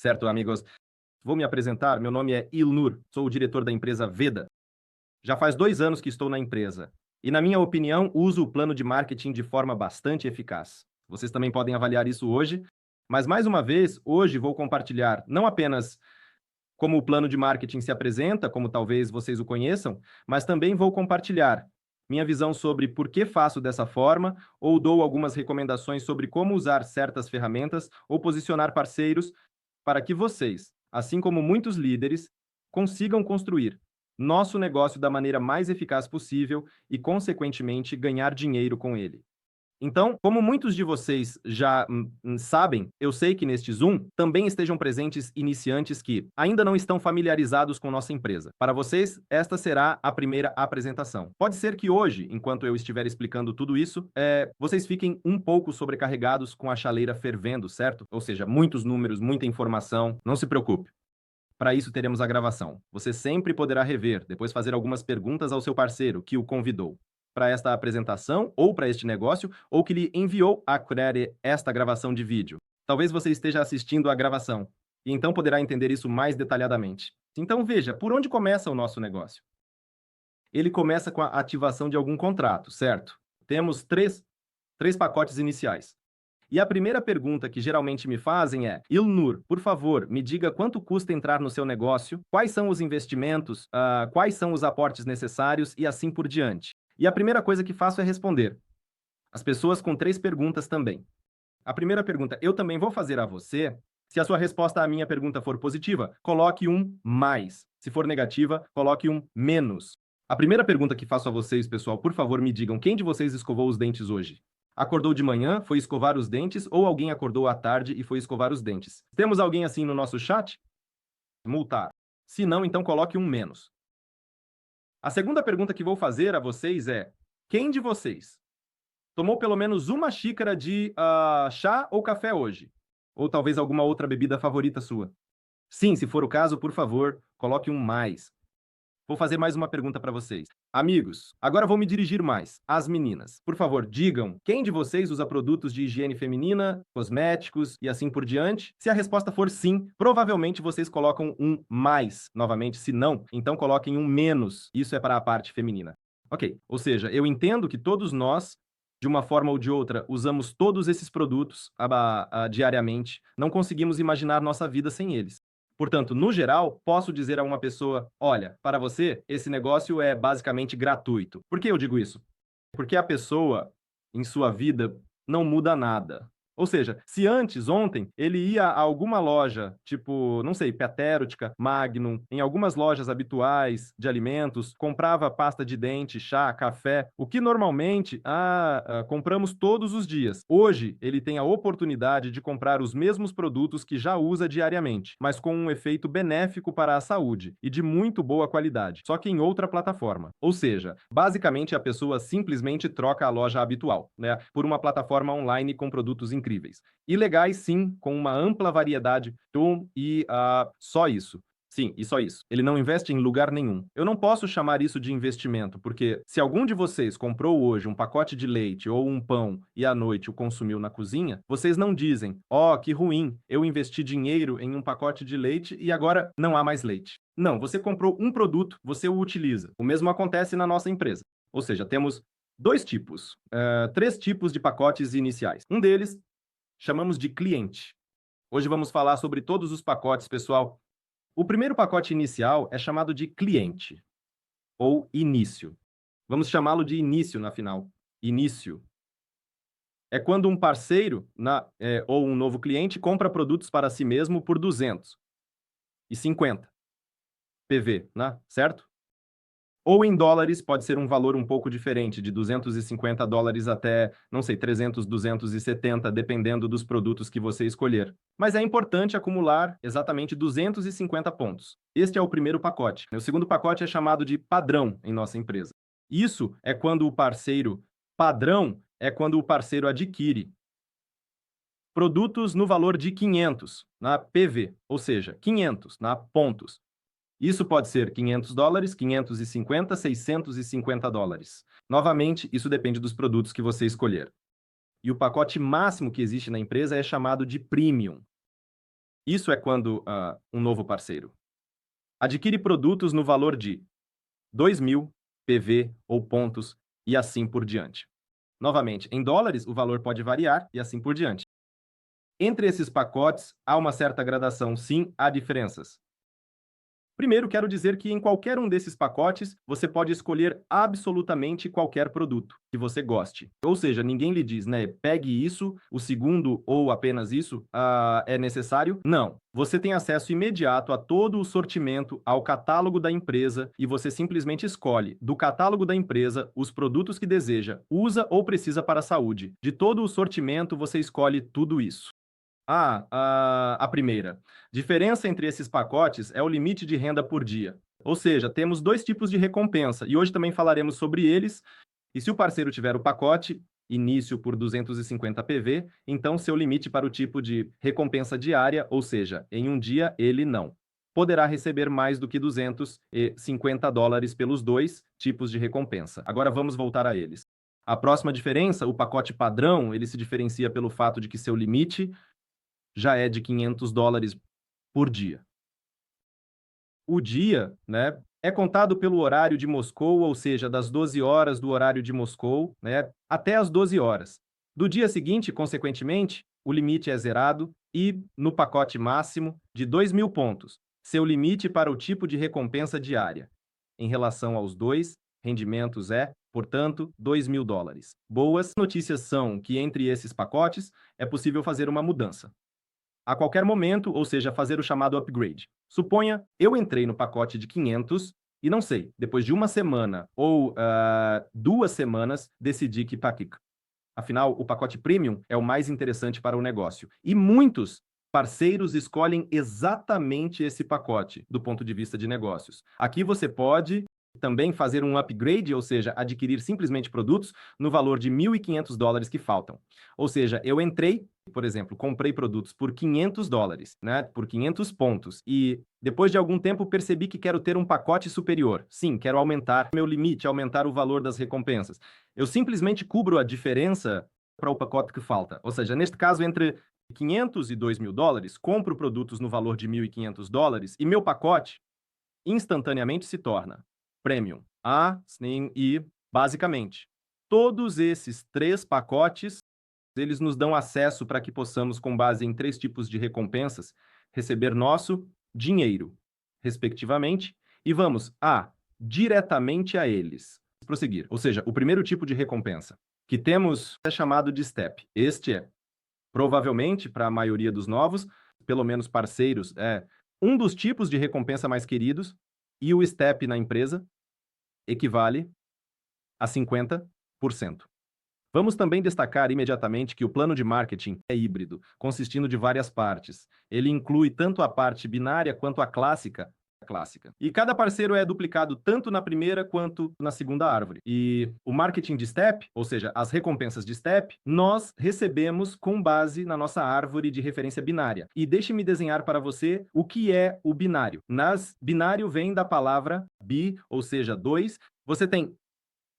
Certo, amigos? Vou me apresentar. Meu nome é Ilnur, sou o diretor da empresa Veda. Já faz 2 anos que estou na empresa. E, na minha opinião, uso o plano de marketing de forma bastante eficaz. Vocês também podem avaliar isso hoje. Mas, mais uma vez, hoje vou compartilhar não apenas como o plano de marketing se apresenta, como talvez vocês o conheçam, mas também vou compartilhar minha visão sobre por que faço dessa forma ou dou algumas recomendações sobre como usar certas ferramentas ou posicionar parceiros para que vocês, assim como muitos líderes, consigam construir nosso negócio da maneira mais eficaz possível e, consequentemente, ganhar dinheiro com ele. Então, como muitos de vocês já sabem, eu sei que neste Zoom também estejam presentes iniciantes que ainda não estão familiarizados com nossa empresa. Para vocês, esta será a primeira apresentação. Pode ser que hoje, enquanto eu estiver explicando tudo isso, vocês fiquem um pouco sobrecarregados com a chaleira fervendo, certo? Ou seja, muitos números, muita informação. Não se preocupe. Para isso, teremos a gravação. Você sempre poderá rever, depois fazer algumas perguntas ao seu parceiro que o convidou para esta apresentação ou para este negócio, ou que lhe enviou a criar esta gravação de vídeo. Talvez você esteja assistindo a gravação, e então poderá entender isso mais detalhadamente. Então veja, por onde começa o nosso negócio? Ele começa com a ativação de algum contrato, certo? Temos três pacotes iniciais. E a primeira pergunta que geralmente me fazem é: Ilnur, por favor, me diga quanto custa entrar no seu negócio, quais são os investimentos, quais são os aportes necessários e assim por diante. E a primeira coisa que faço é responder. As pessoas com 3 perguntas também. A primeira pergunta, eu também vou fazer a você. Se a sua resposta à minha pergunta for positiva, coloque um mais. Se for negativa, coloque um menos. A primeira pergunta que faço a vocês, pessoal, por favor, me digam quem de vocês escovou os dentes hoje? Acordou de manhã, foi escovar os dentes, ou alguém acordou à tarde e foi escovar os dentes? Temos alguém assim no nosso chat? Multar. Se não, então coloque um menos. A segunda pergunta que vou fazer a vocês é: quem de vocês tomou pelo menos uma xícara de chá ou café hoje? Ou talvez alguma outra bebida favorita sua? Sim, se for o caso, por favor, coloque um mais. Vou fazer mais uma pergunta para vocês. Amigos, agora vou me dirigir mais às meninas. Por favor, digam quem de vocês usa produtos de higiene feminina, cosméticos e assim por diante? Se a resposta for sim, provavelmente vocês colocam um mais. Novamente, se não, então coloquem um menos. Isso é para a parte feminina. Ok, ou seja, eu entendo que todos nós, de uma forma ou de outra, usamos todos esses produtos diariamente. Não conseguimos imaginar nossa vida sem eles. Portanto, no geral, posso dizer a uma pessoa: olha, para você, esse negócio é basicamente gratuito. Por que eu digo isso? Porque a pessoa, em sua vida, não muda nada. Ou seja, se antes, ontem, ele ia a alguma loja, tipo, não sei, Petérotica, Magnum, em algumas lojas habituais de alimentos, comprava pasta de dente, chá, café, o que normalmente compramos todos os dias. Hoje, ele tem a oportunidade de comprar os mesmos produtos que já usa diariamente, mas com um efeito benéfico para a saúde e de muito boa qualidade, só que em outra plataforma. Ou seja, basicamente a pessoa simplesmente troca a loja habitual, né, por uma plataforma online com produtos incríveis. E legais, sim, com uma ampla variedade e só isso. Sim, e só isso. Ele não investe em lugar nenhum. Eu não posso chamar isso de investimento, porque se algum de vocês comprou hoje um pacote de leite ou um pão e à noite o consumiu na cozinha, vocês não dizem: ó, que ruim, eu investi dinheiro em um pacote de leite e agora não há mais leite. Não, você comprou um produto, você o utiliza. O mesmo acontece na nossa empresa. Ou seja, temos três tipos de pacotes iniciais. Um deles chamamos de cliente. Hoje vamos falar sobre todos os pacotes, pessoal. O primeiro pacote inicial é chamado de cliente, ou início. Vamos chamá-lo de início na final. Início. É quando um parceiro ou um novo cliente compra produtos para si mesmo por 250 PV, né? Certo? Ou em dólares, pode ser um valor um pouco diferente, de $250 até, não sei, 300, 270, dependendo dos produtos que você escolher. Mas é importante acumular exatamente 250 pontos. Este é o primeiro pacote. O segundo pacote é chamado de padrão em nossa empresa. Isso é quando o parceiro padrão é quando o parceiro adquire produtos no valor de 500 na PV, ou seja, 500 na pontos. Isso pode ser $500, 550, $650. Novamente, isso depende dos produtos que você escolher. E o pacote máximo que existe na empresa é chamado de Premium. Isso é quando um novo parceiro adquire produtos no valor de 2.000 PV ou pontos e assim por diante. Novamente, em dólares, o valor pode variar e assim por diante. Entre esses pacotes, há uma certa gradação, sim, há diferenças. Primeiro, quero dizer que em qualquer um desses pacotes, você pode escolher absolutamente qualquer produto que você goste. Ou seja, ninguém lhe diz, né, pegue isso, o segundo ou apenas isso é necessário. Não. Você tem acesso imediato a todo o sortimento, ao catálogo da empresa e você simplesmente escolhe do catálogo da empresa os produtos que deseja, usa ou precisa para a saúde. De todo o sortimento, você escolhe tudo isso. A primeira. Diferença entre esses pacotes é o limite de renda por dia. Ou seja, temos dois tipos de recompensa, e hoje também falaremos sobre eles. E se o parceiro tiver o pacote, início por 250 PV, então seu limite para o tipo de recompensa diária, ou seja, em um dia ele não poderá receber mais do que $250 pelos dois tipos de recompensa. Agora vamos voltar a eles. A próxima diferença, o pacote padrão, ele se diferencia pelo fato de que seu limite já é de $500 por dia. O dia, né, é contado pelo horário de Moscou, ou seja, das 12 horas do horário de Moscou, né, até as 12 horas. Do dia seguinte, consequentemente, o limite é zerado e, no pacote máximo, de 2.000 pontos, seu limite para o tipo de recompensa diária. Em relação aos dois, rendimentos é, portanto, $2.000. Boas notícias são que entre esses pacotes é possível fazer uma mudança a qualquer momento, ou seja, fazer o chamado upgrade. Suponha, eu entrei no pacote de 500 e não sei, depois de uma semana ou 2 semanas, decidi que Paquic. Afinal, o pacote premium é o mais interessante para o negócio. E muitos parceiros escolhem exatamente esse pacote do ponto de vista de negócios. Aqui você pode também fazer um upgrade, ou seja, adquirir simplesmente produtos no valor de $1.500 que faltam. Ou seja, eu entrei, por exemplo, comprei produtos por $500, né, por 500 pontos, e depois de algum tempo percebi que quero ter um pacote superior. Sim, quero aumentar meu limite, aumentar o valor das recompensas. Eu simplesmente cubro a diferença para o pacote que falta. Ou seja, neste caso, entre 500 e $2.000, compro produtos no valor de $1.500 e meu pacote instantaneamente se torna Premium. Sim, e, basicamente, todos esses três pacotes, eles nos dão acesso para que possamos, com base em três tipos de recompensas, receber nosso dinheiro, respectivamente, e vamos diretamente a eles. Prosseguir. Ou seja, o primeiro tipo de recompensa que temos é chamado de STEP. Este é, provavelmente, para a maioria dos novos, pelo menos parceiros, é um dos tipos de recompensa mais queridos, e o STEP na empresa equivale a 50%. Vamos também destacar imediatamente que o plano de marketing é híbrido, consistindo de várias partes. Ele inclui tanto a parte binária quanto a clássica. E cada parceiro é duplicado tanto na primeira quanto na segunda árvore. E o marketing de step, ou seja, as recompensas de step, nós recebemos com base na nossa árvore de referência binária. E deixe-me desenhar para você o que é o binário. Binário vem da palavra bi, ou seja, dois. Você tem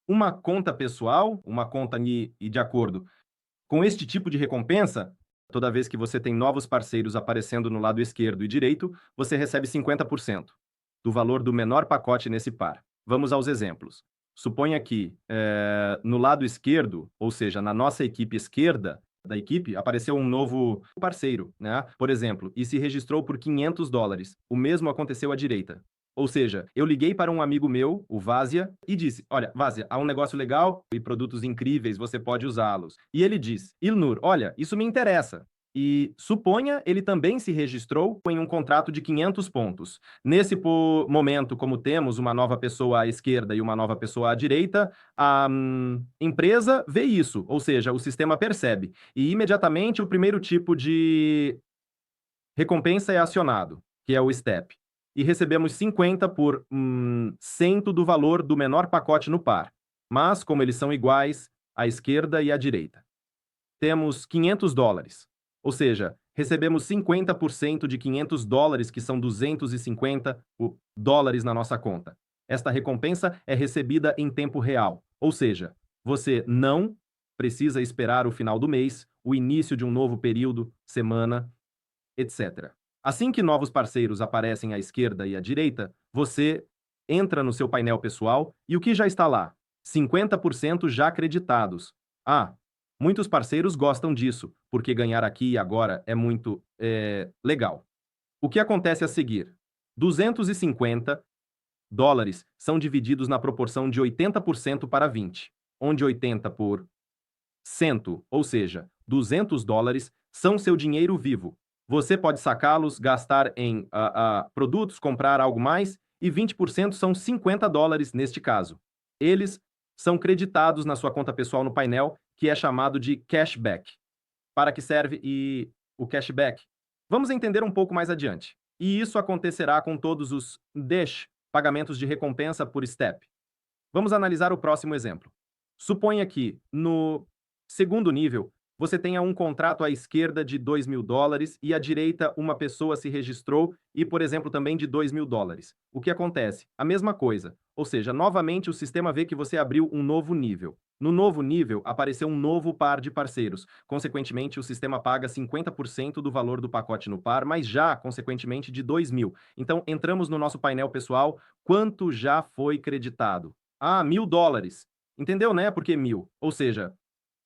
uma conta pessoal, uma conta e de acordo com este tipo de recompensa, toda vez que você tem novos parceiros aparecendo no lado esquerdo e direito, você recebe 50% do valor do menor pacote nesse par. Vamos aos exemplos. Suponha que no lado esquerdo, ou seja, na nossa equipe esquerda da equipe, apareceu um novo parceiro, né? Por exemplo, e se registrou por $500. O mesmo aconteceu à direita. Ou seja, eu liguei para um amigo meu, o Vazia, e disse: Olha, Vazia, há um negócio legal e produtos incríveis, você pode usá-los. E ele diz: Ilnur, olha, isso me interessa. E suponha ele também se registrou em um contrato de 500 pontos. Nesse momento, como temos uma nova pessoa à esquerda e uma nova pessoa à direita, a empresa vê isso, ou seja, o sistema percebe. E imediatamente o primeiro tipo de recompensa é acionado, que é o STEP. E recebemos 50 por 100 do valor do menor pacote no par. Mas, como eles são iguais, à esquerda e à direita. Temos $500. Ou seja, recebemos 50% de $500, que são $250 na nossa conta. Esta recompensa é recebida em tempo real. Ou seja, você não precisa esperar o final do mês, o início de um novo período, semana, etc. Assim que novos parceiros aparecem à esquerda e à direita, você entra no seu painel pessoal e o que já está lá? 50% já acreditados. Ah, muitos parceiros gostam disso, porque ganhar aqui e agora é muito legal. O que acontece a seguir? 250 dólares são divididos na proporção de 80% para 20, onde 80%, ou seja, 200 dólares, são seu dinheiro vivo. Você pode sacá-los, gastar em produtos, comprar algo mais, e 20% são 50 dólares neste caso. Eles são creditados na sua conta pessoal no painel, que é chamado de cashback. Para que serve o cashback? Vamos entender um pouco mais adiante. E isso acontecerá com todos os DASH, pagamentos de recompensa por step. Vamos analisar o próximo exemplo. Suponha que, no segundo nível, você tenha um contrato à esquerda de 2.000 dólares e à direita uma pessoa se registrou e, por exemplo, também de 2.000 dólares. O que acontece? A mesma coisa. Ou seja, novamente o sistema vê que você abriu um novo nível. No novo nível, apareceu um novo par de parceiros. Consequentemente, o sistema paga 50% do valor do pacote no par, mas já, consequentemente, de 2.000. Então, entramos no nosso painel pessoal. Quanto já foi creditado? Ah, 1.000 dólares. Entendeu, né? Por que 1.000? Ou seja,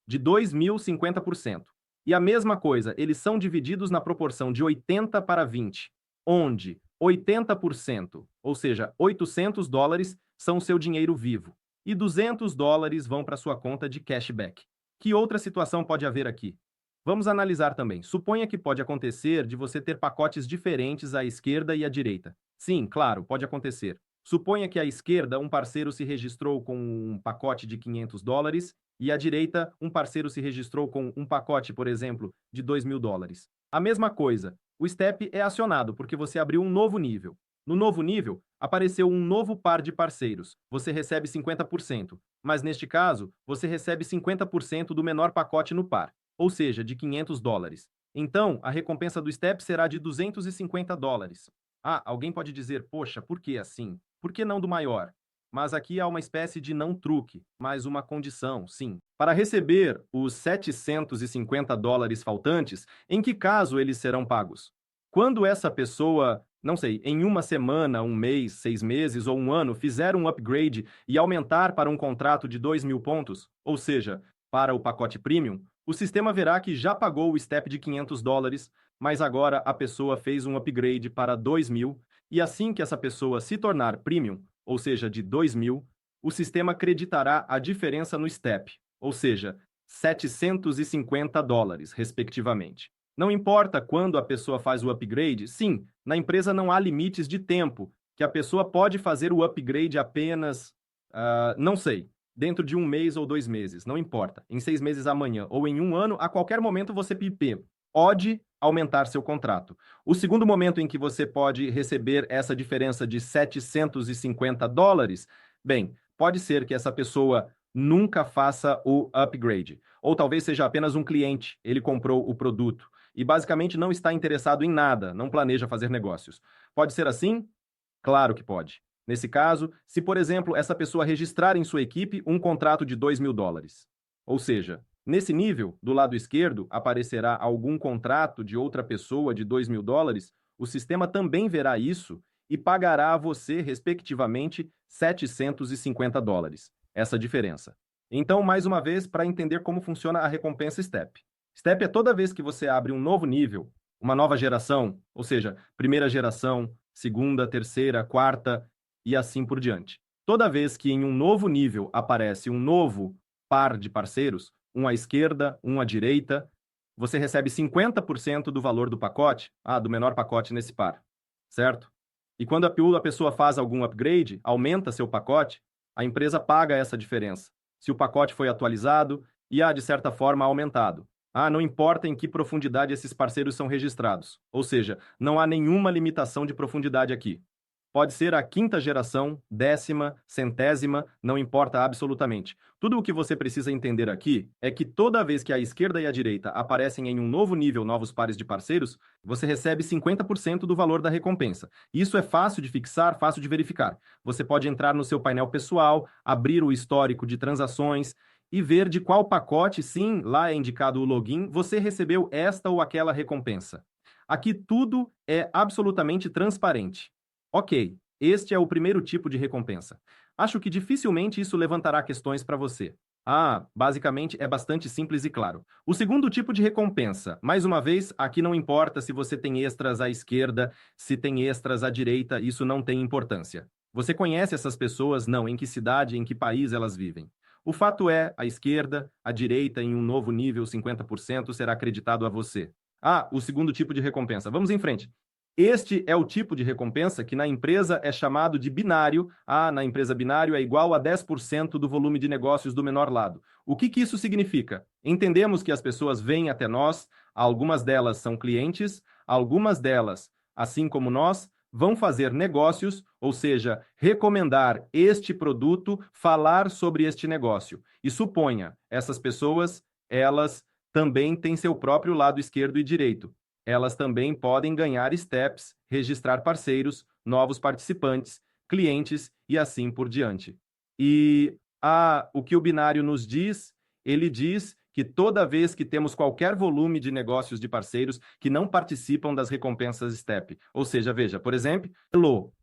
de 2.000, 50%. E a mesma coisa, eles são divididos na proporção de 80 para 20, onde 80%, ou seja, 800 dólares, são seu dinheiro vivo, e 200 dólares vão para sua conta de cashback. Que outra situação pode haver aqui? Vamos analisar também. Suponha que pode acontecer de você ter pacotes diferentes à esquerda e à direita. Sim, claro, pode acontecer. Suponha que à esquerda um parceiro se registrou com um pacote de 500 dólares e à direita um parceiro se registrou com um pacote, por exemplo, de 2.000 dólares. A mesma coisa, o STEP é acionado porque você abriu um novo nível. No novo nível, apareceu um novo par de parceiros. Você recebe 50%, mas neste caso, você recebe 50% do menor pacote no par, ou seja, de 500 dólares. Então, a recompensa do STEP será de 250 dólares. Ah, alguém pode dizer, poxa, por que assim? Por que não do maior? Mas aqui há uma espécie de não truque, mas uma condição, sim. Para receber os 750 dólares faltantes, em que caso eles serão pagos? Quando essa pessoa, não sei, em uma semana, um mês, 6 meses ou um ano, fizer um upgrade e aumentar para um contrato de 2.000 pontos, ou seja, para o pacote premium, o sistema verá que já pagou o step de 500 dólares, mas agora a pessoa fez um upgrade para 2.000, e assim que essa pessoa se tornar premium, ou seja, de 2.000, o sistema creditará a diferença no step, ou seja, 750 dólares, respectivamente. Não importa quando a pessoa faz o upgrade, sim, na empresa não há limites de tempo, que a pessoa pode fazer o upgrade apenas, não sei, dentro de um mês ou 2 meses, não importa, em 6 meses amanhã ou em um ano, a qualquer momento você pode aumentar seu contrato. O segundo momento em que você pode receber essa diferença de 750 dólares, bem, pode ser que essa pessoa nunca faça o upgrade, ou talvez seja apenas um cliente, ele comprou o produto e basicamente não está interessado em nada, não planeja fazer negócios. Pode ser assim? Claro que pode. Nesse caso, se, por exemplo, essa pessoa registrar em sua equipe um contrato de 2.000 dólares. Ou seja, nesse nível, do lado esquerdo, aparecerá algum contrato de outra pessoa de 2.000 dólares, o sistema também verá isso e pagará a você, respectivamente, 750 dólares. Essa diferença. Então, mais uma vez, para entender como funciona a recompensa STEP. STEP é toda vez que você abre um novo nível, uma nova geração, ou seja, primeira geração, segunda, terceira, quarta e assim por diante. Toda vez que em um novo nível aparece um novo par de parceiros, um à esquerda, um à direita, você recebe 50% do valor do pacote, do menor pacote nesse par, certo? E quando a pessoa faz algum upgrade, aumenta seu pacote, a empresa paga essa diferença. Se o pacote foi atualizado e de certa forma, aumentado. Não importa em que profundidade esses parceiros são registrados. Ou seja, não há nenhuma limitação de profundidade aqui. Pode ser a quinta geração, 10ª, 100ª, não importa absolutamente. Tudo o que você precisa entender aqui é que toda vez que a esquerda e a direita aparecem em um novo nível, novos pares de parceiros, você recebe 50% do valor da recompensa. Isso é fácil de fixar, fácil de verificar. Você pode entrar no seu painel pessoal, abrir o histórico de transações e ver de qual pacote, sim, lá é indicado o login, você recebeu esta ou aquela recompensa. Aqui tudo é absolutamente transparente. Ok, este é o primeiro tipo de recompensa. Acho que dificilmente isso levantará questões para você. Basicamente é bastante simples e claro. O segundo tipo de recompensa, mais uma vez, aqui não importa se você tem extras à esquerda, se tem extras à direita, isso não tem importância. Você conhece essas pessoas? Não. Em que cidade, em que país elas vivem? O fato é, a esquerda, a direita, em um novo nível, 50%, será acreditado a você. O segundo tipo de recompensa. Vamos em frente. Este é o tipo de recompensa que na empresa é chamado de binário. Na empresa binário é igual a 10% do volume de negócios do menor lado. O que isso significa? Entendemos que as pessoas vêm até nós, algumas delas são clientes, algumas delas, assim como nós, vão fazer negócios, ou seja, recomendar este produto, falar sobre este negócio. E suponha, essas pessoas, elas também têm seu próprio lado esquerdo e direito. Elas também podem ganhar steps, registrar parceiros, novos participantes, clientes e assim por diante. E o que o binário nos diz, ele diz que toda vez que temos qualquer volume de negócios de parceiros que não participam das recompensas STEP, ou seja, veja, por exemplo,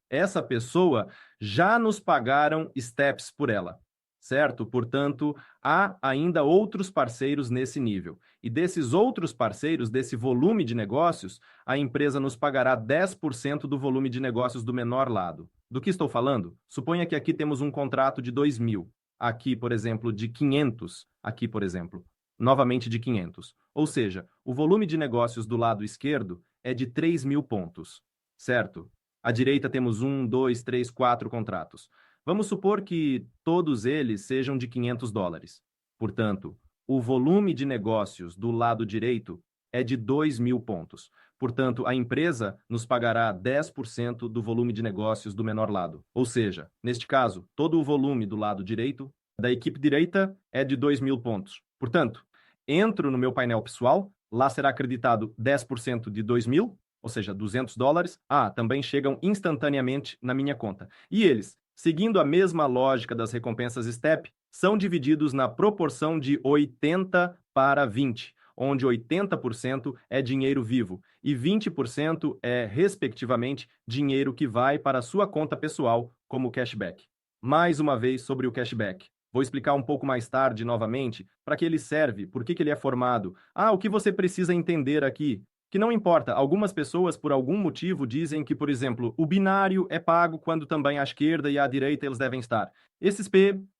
essa pessoa já nos pagaram steps por ela, certo? Portanto, há ainda outros parceiros nesse nível. E desses outros parceiros, desse volume de negócios, a empresa nos pagará 10% do volume de negócios do menor lado. Do que estou falando? Suponha que aqui temos um contrato de 2.000. Aqui, por exemplo, de 500. Aqui, por exemplo, novamente de 500. Ou seja, o volume de negócios do lado esquerdo é de 3.000 pontos, certo? À direita temos 1, 2, 3, 4 contratos. Vamos supor que todos eles sejam de $500. Portanto, o volume de negócios do lado direito é de 2.000 pontos. Portanto, a empresa nos pagará 10% do volume de negócios do menor lado. Ou seja, neste caso, todo o volume do lado direito da equipe direita é de 2.000 pontos. Portanto, entro no meu painel pessoal, lá será acreditado 10% de 2.000, ou seja, $200. Também chegam instantaneamente na minha conta. E eles, seguindo a mesma lógica das recompensas STEP, são divididos na proporção de 80 para 20, onde 80% é dinheiro vivo e 20% é, respectivamente, dinheiro que vai para a sua conta pessoal como cashback. Mais uma vez sobre o cashback. Vou explicar um pouco mais tarde novamente para que ele serve, por que ele é formado. O que você precisa entender aqui? Que não importa, algumas pessoas, por algum motivo, dizem que, por exemplo, o binário é pago quando também à esquerda e à direita eles devem estar. Esses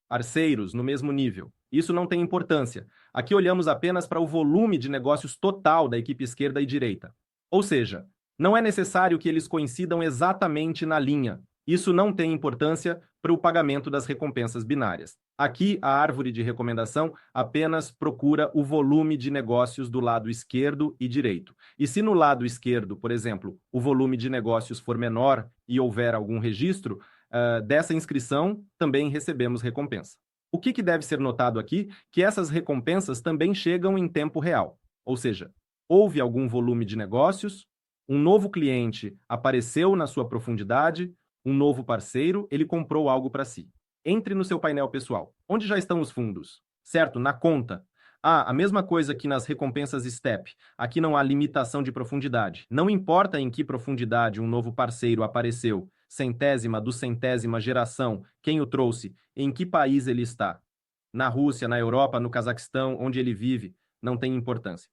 parceiros no mesmo nível. Isso não tem importância. Aqui olhamos apenas para o volume de negócios total da equipe esquerda e direita. Ou seja, não é necessário que eles coincidam exatamente na linha. Isso não tem importância para o pagamento das recompensas binárias. Aqui, a árvore de recomendação apenas procura o volume de negócios do lado esquerdo e direito. E se no lado esquerdo, por exemplo, o volume de negócios for menor e houver algum registro, dessa inscrição também recebemos recompensa. O que deve ser notado aqui? Que essas recompensas também chegam em tempo real. Ou seja, houve algum volume de negócios, um novo cliente apareceu na sua profundidade, um novo parceiro, ele comprou algo para si. Entre no seu painel pessoal. Onde já estão os fundos? Certo? Na conta. A mesma coisa que nas recompensas STEP. Aqui não há limitação de profundidade. Não importa em que profundidade um novo parceiro apareceu, centésima, duzentésima geração, quem o trouxe, em que país ele está. Na Rússia, na Europa, no Cazaquistão, onde ele vive, não tem importância.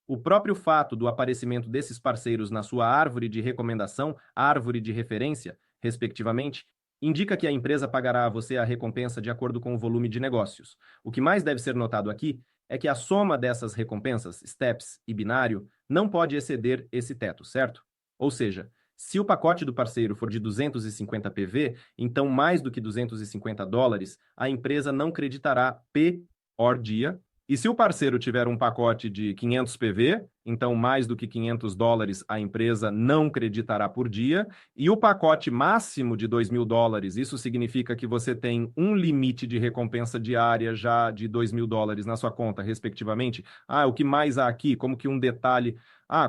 O próprio fato do aparecimento desses parceiros na sua árvore de recomendação, árvore de referência, respectivamente, indica que a empresa pagará a você a recompensa de acordo com o volume de negócios. O que mais deve ser notado aqui é que a soma dessas recompensas, steps e binário, não pode exceder esse teto, certo? Ou seja, se o pacote do parceiro for de 250 PV, então mais do que $250, a empresa não creditará P or dia. E se o parceiro tiver um pacote de 500 PV, então mais do que $500 a empresa não creditará por dia. E o pacote máximo de $2.000, isso significa que você tem um limite de recompensa diária já de $2.000 na sua conta, respectivamente. O que mais há aqui? Como que um detalhe?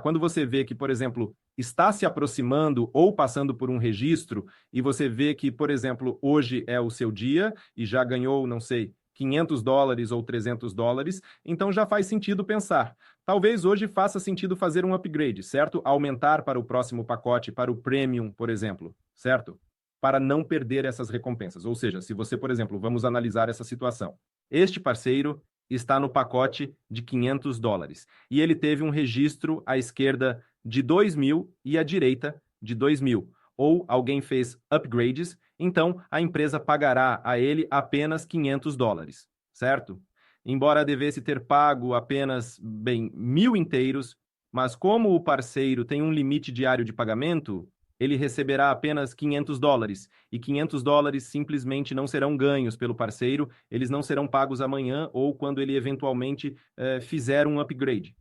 Quando você vê que, por exemplo, está se aproximando ou passando por um registro e você vê que, por exemplo, hoje é o seu dia e já ganhou, não sei, $500 ou $300, então já faz sentido pensar. Talvez hoje faça sentido fazer um upgrade, certo? Aumentar para o próximo pacote, para o Premium, por exemplo, certo? Para não perder essas recompensas. Ou seja, se você, por exemplo, vamos analisar essa situação. Este parceiro está no pacote de $500 e ele teve um registro à esquerda de 2.000 e à direita de 2.000. Ou alguém fez upgrades, então a empresa pagará a ele apenas $500, certo? Embora devesse ter pago apenas, bem, 1.000 inteiros, mas como o parceiro tem um limite diário de pagamento, ele receberá apenas $500, e $500 simplesmente não serão ganhos pelo parceiro, eles não serão pagos amanhã ou quando ele eventualmente fizer um upgrade.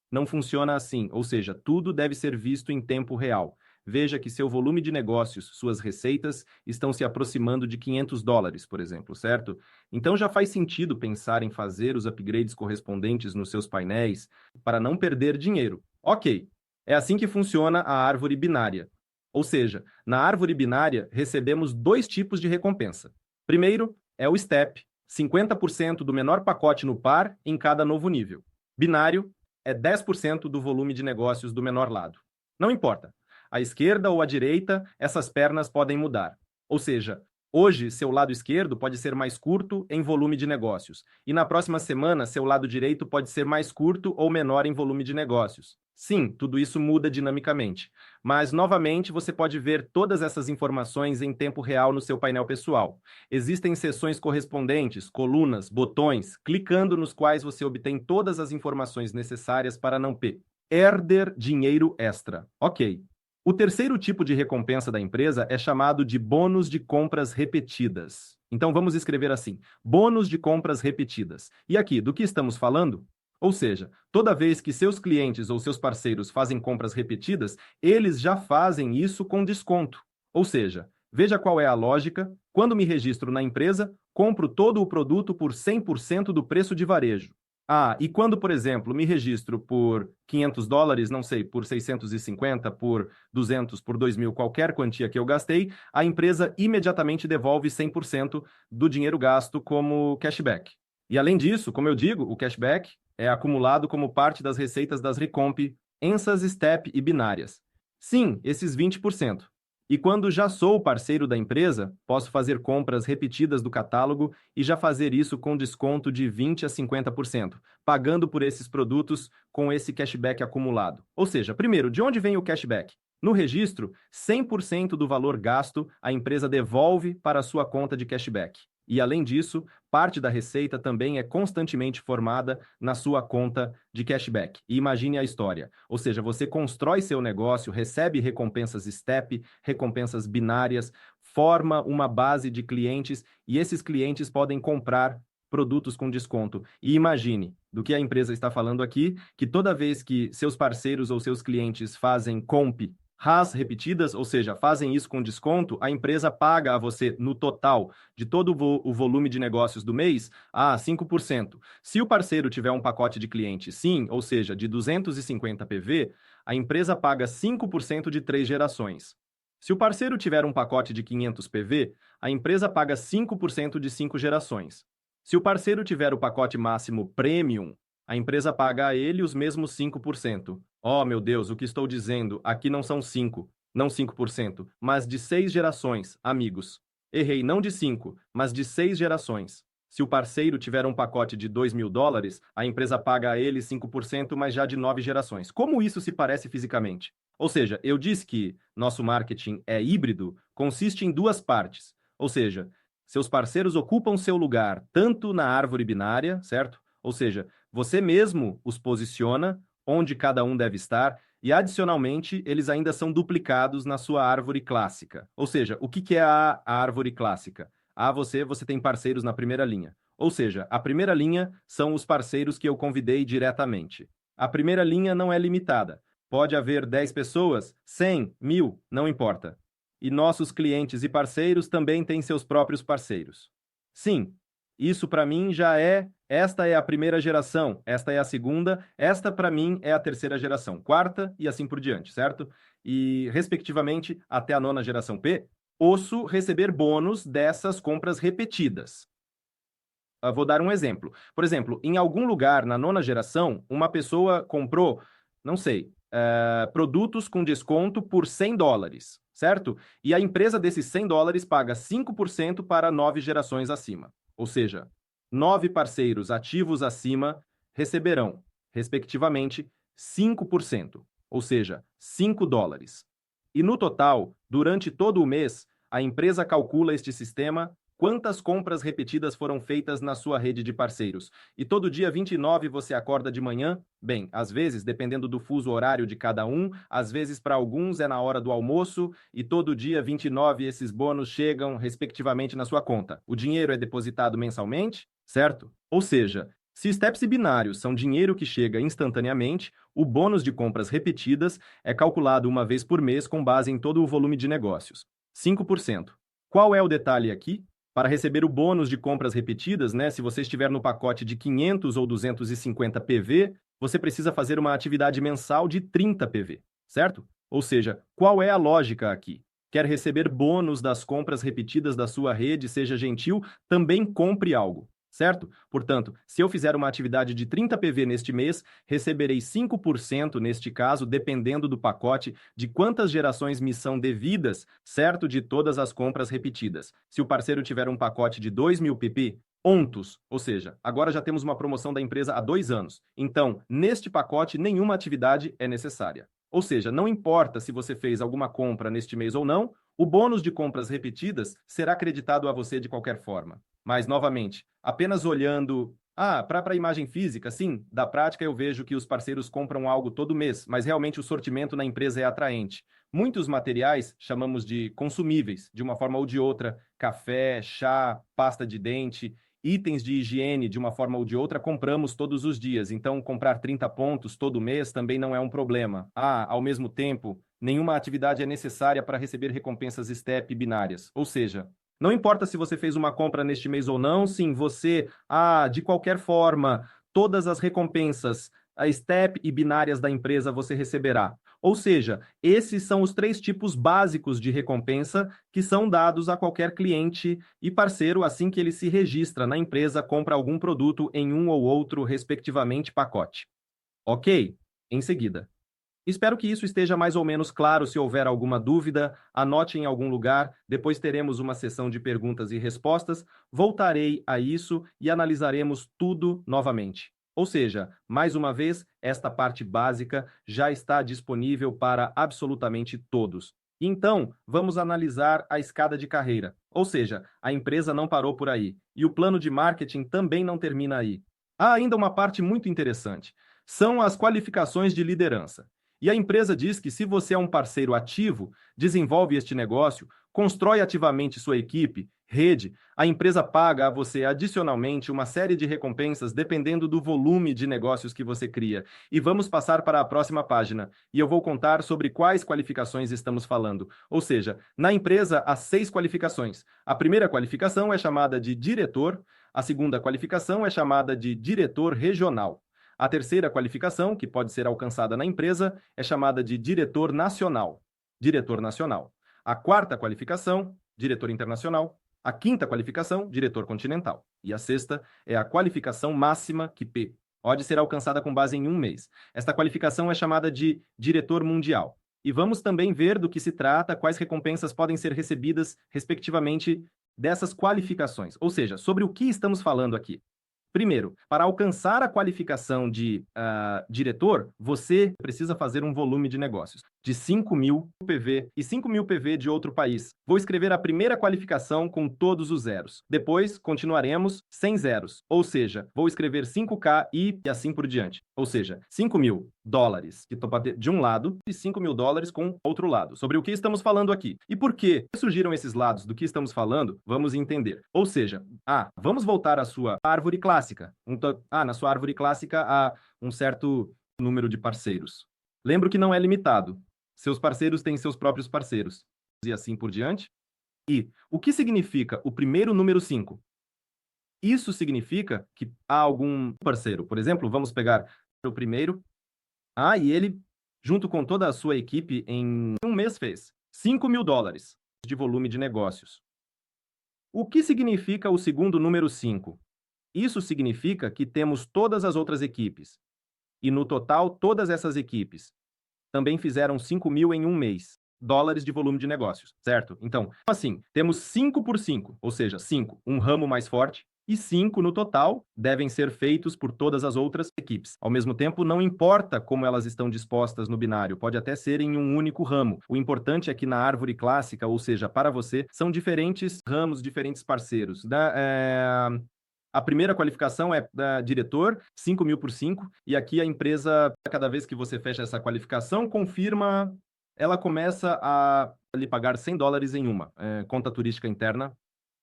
Não funciona assim, ou seja, tudo deve ser visto em tempo real. Veja que seu volume de negócios, suas receitas, estão se aproximando de $500, por exemplo, certo? Então já faz sentido pensar em fazer os upgrades correspondentes nos seus painéis para não perder dinheiro. Ok, é assim que funciona a árvore binária. Ou seja, na árvore binária recebemos dois tipos de recompensa. Primeiro é o STEP, 50% do menor pacote no par em cada novo nível. Binário é 10% do volume de negócios do menor lado. Não importa. À esquerda ou à direita, essas pernas podem mudar. Ou seja, hoje seu lado esquerdo pode ser mais curto em volume de negócios, e na próxima semana seu lado direito pode ser mais curto ou menor em volume de negócios. Sim, tudo isso muda dinamicamente, mas novamente você pode ver todas essas informações em tempo real no seu painel pessoal. Existem seções correspondentes, colunas, botões, clicando nos quais você obtém todas as informações necessárias para não perder dinheiro extra. Ok. O terceiro tipo de recompensa da empresa é chamado de bônus de compras repetidas. Então vamos escrever assim: bônus de compras repetidas. E aqui, do que estamos falando? Ou seja, toda vez que seus clientes ou seus parceiros fazem compras repetidas, eles já fazem isso com desconto. Ou seja, veja qual é a lógica. Quando me registro na empresa, compro todo o produto por 100% do preço de varejo. Ah, e quando, por exemplo, me registro por $500, não sei, por 650, por 200, por 2.000, qualquer quantia que eu gastei, a empresa imediatamente devolve 100% do dinheiro gasto como cashback. E além disso, como eu digo, o cashback é acumulado como parte das receitas das recompensas STEP e binárias. Sim, esses 20%. E quando já sou parceiro da empresa, posso fazer compras repetidas do catálogo e já fazer isso com desconto de 20 a 50%, pagando por esses produtos com esse cashback acumulado. Ou seja, primeiro, de onde vem o cashback? No registro, 100% do valor gasto a empresa devolve para a sua conta de cashback. E, além disso, parte da receita também é constantemente formada na sua conta de cashback. E imagine a história. Ou seja, você constrói seu negócio, recebe recompensas STEP, recompensas binárias, forma uma base de clientes e esses clientes podem comprar produtos com desconto. E imagine, do que a empresa está falando aqui, que toda vez que seus parceiros ou seus clientes fazem RAS repetidas, ou seja, fazem isso com desconto, a empresa paga a você, no total de todo o volume de negócios do mês, a 5%. Se o parceiro tiver um pacote de cliente sim, ou seja, de 250 PV, a empresa paga 5% de 3 gerações. Se o parceiro tiver um pacote de 500 PV, a empresa paga 5% de 5 gerações. Se o parceiro tiver o pacote máximo Premium, a empresa paga a ele os mesmos 5%. Oh, meu Deus, o que estou dizendo? Aqui não são 5, não 5%, mas de 6 gerações, amigos. Errei, não de 5, mas de 6 gerações. Se o parceiro tiver um pacote de $2.000, a empresa paga a ele 5%, mas já de 9 gerações. Como isso se parece fisicamente? Ou seja, eu disse que nosso marketing é híbrido, consiste em duas partes. Ou seja, seus parceiros ocupam seu lugar tanto na árvore binária, certo? Ou seja, você mesmo os posiciona onde cada um deve estar, e adicionalmente, eles ainda são duplicados na sua árvore clássica. Ou seja, o que é a árvore clássica? Você tem parceiros na primeira linha. Ou seja, a primeira linha são os parceiros que eu convidei diretamente. A primeira linha não é limitada. Pode haver 10 pessoas, 100, 1.000, não importa. E nossos clientes e parceiros também têm seus próprios parceiros. Sim, isso para mim esta é a primeira geração, esta é a segunda, esta para mim é a terceira geração, quarta e assim por diante, certo? E, respectivamente, até a nona geração P, ouço receber bônus dessas compras repetidas. vou dar um exemplo. Por exemplo, em algum lugar na nona geração, uma pessoa comprou, não sei, produtos com desconto por US$ 100, certo? E a empresa desses US$ 100 paga 5% para 9 gerações acima. Ou seja, 9 parceiros ativos acima receberão, respectivamente, 5%, ou seja, US$ 5. E no total, durante todo o mês, a empresa calcula este sistema quantas compras repetidas foram feitas na sua rede de parceiros. E todo dia 29 você acorda de manhã? Bem, às vezes, dependendo do fuso horário de cada um, às vezes para alguns é na hora do almoço, e todo dia 29 esses bônus chegam, respectivamente, na sua conta. O dinheiro é depositado mensalmente, certo? Ou seja, se steps binários são dinheiro que chega instantaneamente, o bônus de compras repetidas é calculado uma vez por mês com base em todo o volume de negócios. 5%. Qual é o detalhe aqui? Para receber o bônus de compras repetidas, né, se você estiver no pacote de 500 ou 250 PV, você precisa fazer uma atividade mensal de 30 PV, certo? Ou seja, qual é a lógica aqui? Quer receber bônus das compras repetidas da sua rede, seja gentil, também compre algo, certo? Portanto, se eu fizer uma atividade de 30 PV neste mês, receberei 5% neste caso, dependendo do pacote, de quantas gerações me são devidas, certo? De todas as compras repetidas. Se o parceiro tiver um pacote de 2.000 pp, pontos, ou seja, agora já temos uma promoção da empresa há 2 anos. Então, neste pacote, nenhuma atividade é necessária. Ou seja, não importa se você fez alguma compra neste mês ou não, o bônus de compras repetidas será acreditado a você de qualquer forma. Mas, novamente, apenas olhando para a imagem física, sim, da prática eu vejo que os parceiros compram algo todo mês, mas realmente o sortimento na empresa é atraente. Muitos materiais chamamos de consumíveis, de uma forma ou de outra, café, chá, pasta de dente, itens de higiene, de uma forma ou de outra, compramos todos os dias. Então, comprar 30 pontos todo mês também não é um problema. Ao mesmo tempo, nenhuma atividade é necessária para receber recompensas STEP binárias. Ou seja, não importa se você fez uma compra neste mês ou não, sim, você, de qualquer forma, todas as recompensas, a STEP e binárias da empresa você receberá. Ou seja, esses são os 3 tipos básicos de recompensa que são dados a qualquer cliente e parceiro assim que ele se registra na empresa, compra algum produto em um ou outro, respectivamente, pacote. Ok? Em seguida. Espero que isso esteja mais ou menos claro. Se houver alguma dúvida, anote em algum lugar. Depois teremos uma sessão de perguntas e respostas. Voltarei a isso e analisaremos tudo novamente. Ou seja, mais uma vez, esta parte básica já está disponível para absolutamente todos. Então, vamos analisar a escada de carreira. Ou seja, a empresa não parou por aí. E o plano de marketing também não termina aí. Há ainda uma parte muito interessante. São as qualificações de liderança. E a empresa diz que se você é um parceiro ativo, desenvolve este negócio, constrói ativamente sua equipe, rede, a empresa paga a você adicionalmente uma série de recompensas dependendo do volume de negócios que você cria. E vamos passar para a próxima página, e eu vou contar sobre quais qualificações estamos falando. Ou seja, na empresa há 6 qualificações. A primeira qualificação é chamada de diretor, a segunda qualificação é chamada de diretor regional. A terceira qualificação, que pode ser alcançada na empresa, é chamada de diretor nacional. Diretor nacional. A quarta qualificação, diretor internacional. A quinta qualificação, diretor continental. E a sexta é a qualificação máxima, que pode ser alcançada com base em um mês. Esta qualificação é chamada de diretor mundial. E vamos também ver do que se trata, quais recompensas podem ser recebidas, respectivamente, dessas qualificações. Ou seja, sobre o que estamos falando aqui. Primeiro, para alcançar a qualificação de diretor, você precisa fazer um volume de negócios de 5.000 PV e 5.000 PV de outro país. Vou escrever a primeira qualificação com todos os zeros. Depois, continuaremos sem zeros. Ou seja, vou escrever 5K e assim por diante. Ou seja, US$ 5.000 que estou de um lado e US$ 5.000 com outro lado. Sobre o que estamos falando aqui. E por que surgiram esses lados do que estamos falando? Vamos entender. Ou seja, vamos voltar à sua árvore clássica. Na sua árvore clássica há um certo número de parceiros. Lembro que não é limitado. Seus parceiros têm seus próprios parceiros. E assim por diante. E o que significa o primeiro número 5? Isso significa que há algum parceiro. Por exemplo, vamos pegar o primeiro. E ele, junto com toda a sua equipe, em um mês fez US$ 5.000 de volume de negócios. O que significa o segundo número 5? Isso significa que temos todas as outras equipes. E no total, todas essas equipes também fizeram 5 mil em um mês. Dólares de volume de negócios, certo? Então, assim, temos 5 por 5, ou seja, 5, um ramo mais forte, e 5 no total devem ser feitos por todas as outras equipes. Ao mesmo tempo, não importa como elas estão dispostas no binário, pode até ser em um único ramo. O importante é que na árvore clássica, ou seja, para você, são diferentes ramos, diferentes parceiros. A primeira qualificação é da diretor, 5 mil por 5, e aqui a empresa, cada vez que você fecha essa qualificação, confirma, ela começa a lhe pagar $100 em uma conta turística interna.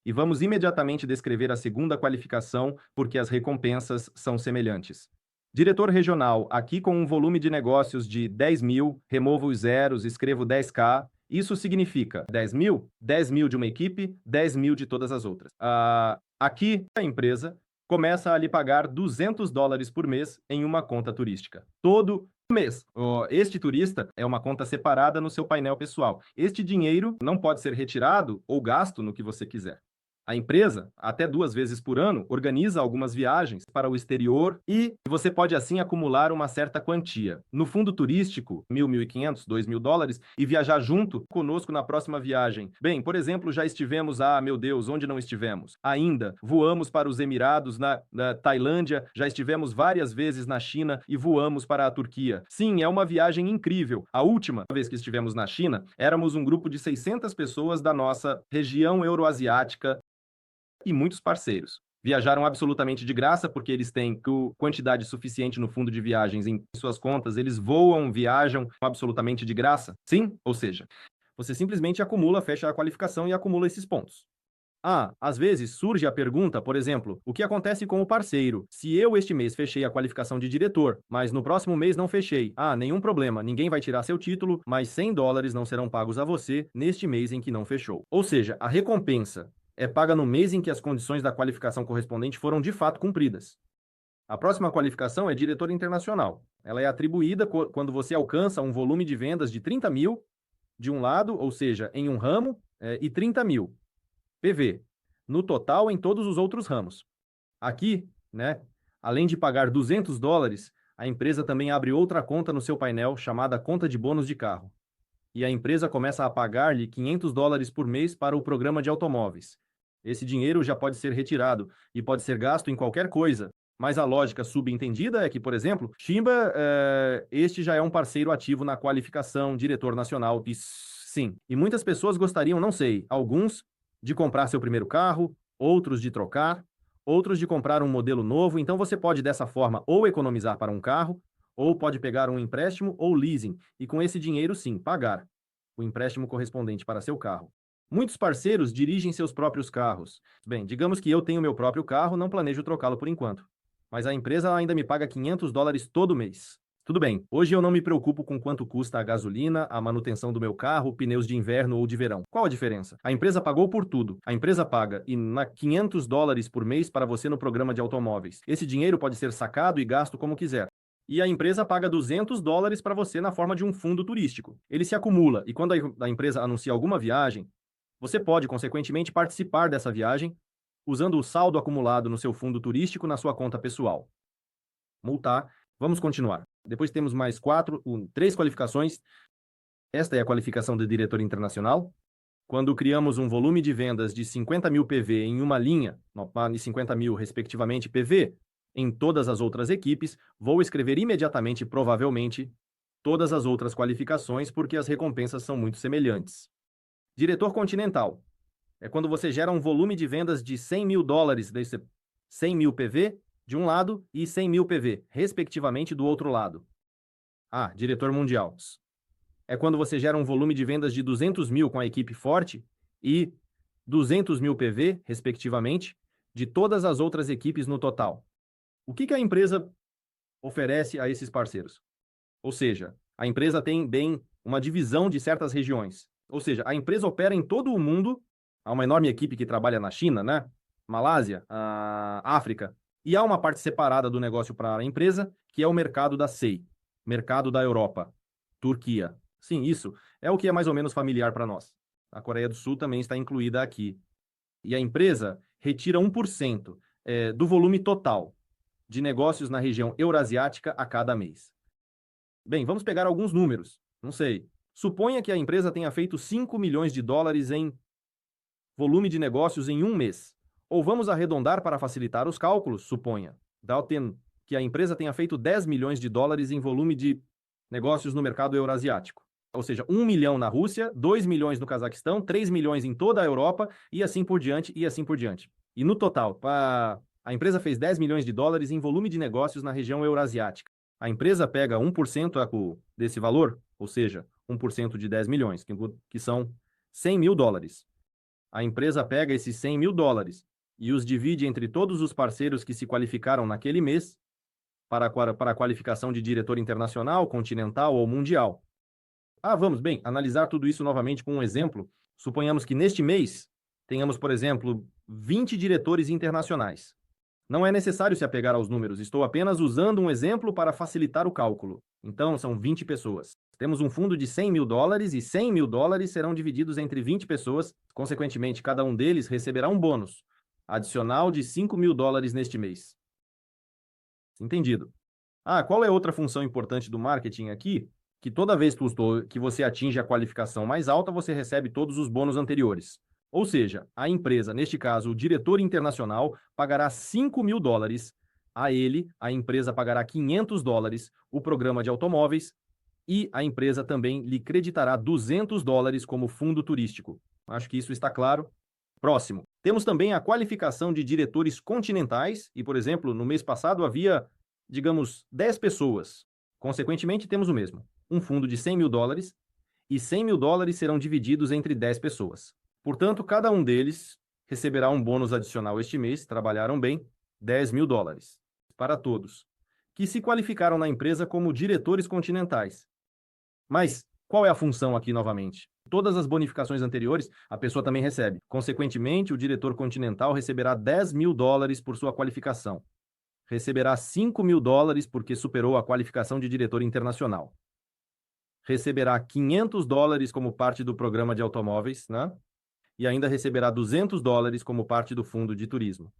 E vamos imediatamente descrever a segunda qualificação, porque as recompensas são semelhantes. Diretor regional, aqui com um volume de negócios de 10 mil, removo os zeros, escrevo 10K. Isso significa 10 mil? 10 mil de uma equipe, 10 mil de todas as outras. Aqui, a empresa começa a lhe pagar $200 por mês em uma conta turística. Todo mês. Este turista é uma conta separada no seu painel pessoal. Este dinheiro não pode ser retirado ou gasto no que você quiser. A empresa, até 2 vezes por ano, organiza algumas viagens para o exterior e você pode assim acumular uma certa quantia. No fundo turístico, 1.000, 1.500, $2.000 e viajar junto conosco na próxima viagem. Bem, por exemplo, já estivemos, meu Deus, onde não estivemos? Ainda, voamos para os Emirados, na Tailândia, já estivemos várias vezes na China e voamos para a Turquia. Sim, é uma viagem incrível. A última vez que estivemos na China, éramos um grupo de 600 pessoas da nossa região euroasiática e muitos parceiros. Viajaram absolutamente de graça, porque eles têm quantidade suficiente no fundo de viagens em suas contas, eles voam, viajam absolutamente de graça. Sim, ou seja, você simplesmente acumula, fecha a qualificação e acumula esses pontos. Às vezes surge a pergunta, por exemplo, o que acontece com o parceiro? Se eu este mês fechei a qualificação de diretor, mas no próximo mês não fechei. Nenhum problema, ninguém vai tirar seu título, mas $100 não serão pagos a você neste mês em que não fechou. Ou seja, a recompensa é paga no mês em que as condições da qualificação correspondente foram de fato cumpridas. A próxima qualificação é diretor internacional. Ela é atribuída quando você alcança um volume de vendas de 30 mil de um lado, ou seja, em um ramo, e 30 mil PV, no total em todos os outros ramos. Aqui, né, além de pagar $200, a empresa também abre outra conta no seu painel chamada conta de bônus de carro. E a empresa começa a pagar-lhe $500 por mês para o programa de automóveis. Esse dinheiro já pode ser retirado e pode ser gasto em qualquer coisa, mas a lógica subentendida é que, por exemplo, Chimba, este já é um parceiro ativo na qualificação diretor nacional. E sim, e muitas pessoas gostariam, não sei, alguns de comprar seu primeiro carro, outros de trocar, outros de comprar um modelo novo. Então você pode dessa forma ou economizar para um carro, ou pode pegar um empréstimo ou leasing, e com esse dinheiro, sim, pagar o empréstimo correspondente para seu carro. Muitos parceiros dirigem seus próprios carros. Bem, digamos que eu tenho meu próprio carro, não planejo trocá-lo por enquanto. Mas a empresa ainda me paga $500 todo mês. Tudo bem, hoje eu não me preocupo com quanto custa a gasolina, a manutenção do meu carro, pneus de inverno ou de verão. Qual a diferença? A empresa pagou por tudo. A empresa paga $500 por mês para você no programa de automóveis. Esse dinheiro pode ser sacado e gasto como quiser. E a empresa paga $200 para você na forma de um fundo turístico. Ele se acumula e quando a empresa anuncia alguma viagem, você pode, consequentemente, participar dessa viagem usando o saldo acumulado no seu fundo turístico na sua conta pessoal. Multar. Vamos continuar. Depois temos mais 3 qualificações. Esta é a qualificação de diretor internacional. Quando criamos um volume de vendas de 50 mil PV em uma linha, e 50 mil, respectivamente, PV, em todas as outras equipes, vou escrever imediatamente, provavelmente, todas as outras qualificações, porque as recompensas são muito semelhantes. Diretor continental. É quando você gera um volume de vendas de $100 mil, 100 mil PV de um lado e 100 mil PV, respectivamente, do outro lado. Diretor mundial. É quando você gera um volume de vendas de 200 mil com a equipe forte e 200 mil PV, respectivamente, de todas as outras equipes no total. O que a empresa oferece a esses parceiros? Ou seja, a empresa tem bem uma divisão de certas regiões. Ou seja, a empresa opera em todo o mundo. Há uma enorme equipe que trabalha na China, né? Malásia, África. E há uma parte separada do negócio para a empresa, que é o mercado da SEI, mercado da Europa, Turquia. Sim, isso é o que é mais ou menos familiar para nós. A Coreia do Sul também está incluída aqui. E a empresa retira 1% do volume total de negócios na região eurasiática a cada mês. Bem, vamos pegar alguns números. Não sei. Suponha que a empresa tenha feito 5 milhões de dólares em volume de negócios em um mês. Ou vamos arredondar para facilitar os cálculos, suponha. Que a empresa tenha feito 10 milhões de dólares em volume de negócios no mercado eurasiático. Ou seja, 1 milhão na Rússia, 2 milhões no Cazaquistão, 3 milhões em toda a Europa, e assim por diante, e assim por diante. E no total, a empresa fez 10 milhões de dólares em volume de negócios na região eurasiática. A empresa pega 1% desse valor, ou seja, 1% de 10 milhões, que são 100 mil dólares. A empresa pega esses 100 mil dólares e os divide entre todos os parceiros que se qualificaram naquele mês para a qualificação de diretor internacional, continental ou mundial. Vamos analisar tudo isso novamente com um exemplo. Suponhamos que neste mês tenhamos, por exemplo, 20 diretores internacionais. Não é necessário se apegar aos números, estou apenas usando um exemplo para facilitar o cálculo. Então, são 20 pessoas. Temos um fundo de 100 mil dólares e 100 mil dólares serão divididos entre 20 pessoas. Consequentemente, cada um deles receberá um bônus adicional de 5 mil dólares neste mês. Entendido. Qual é outra função importante do marketing aqui? Que toda vez que você atinge a qualificação mais alta, você recebe todos os bônus anteriores. Ou seja, a empresa, neste caso, o diretor internacional, pagará 5 mil dólares. A ele, a empresa pagará 500 dólares, o programa de automóveis, e a empresa também lhe creditará 200 dólares como fundo turístico. Acho que isso está claro. Próximo. Temos também a qualificação de diretores continentais, e, por exemplo, no mês passado havia, digamos, 10 pessoas. Consequentemente, temos o mesmo. Um fundo de 100 mil dólares, e 100 mil dólares serão divididos entre 10 pessoas. Portanto, cada um deles receberá um bônus adicional este mês, trabalharam bem, 10 mil dólares. Para todos, que se qualificaram na empresa como diretores continentais. Mas qual é a função aqui novamente? Todas as bonificações anteriores, a pessoa também recebe. Consequentemente, o diretor continental receberá 10 mil dólares por sua qualificação. Receberá 5 mil dólares porque superou a qualificação de diretor internacional. Receberá 500 dólares como parte do programa de automóveis, né? E ainda receberá 200 dólares como parte do fundo de turismo.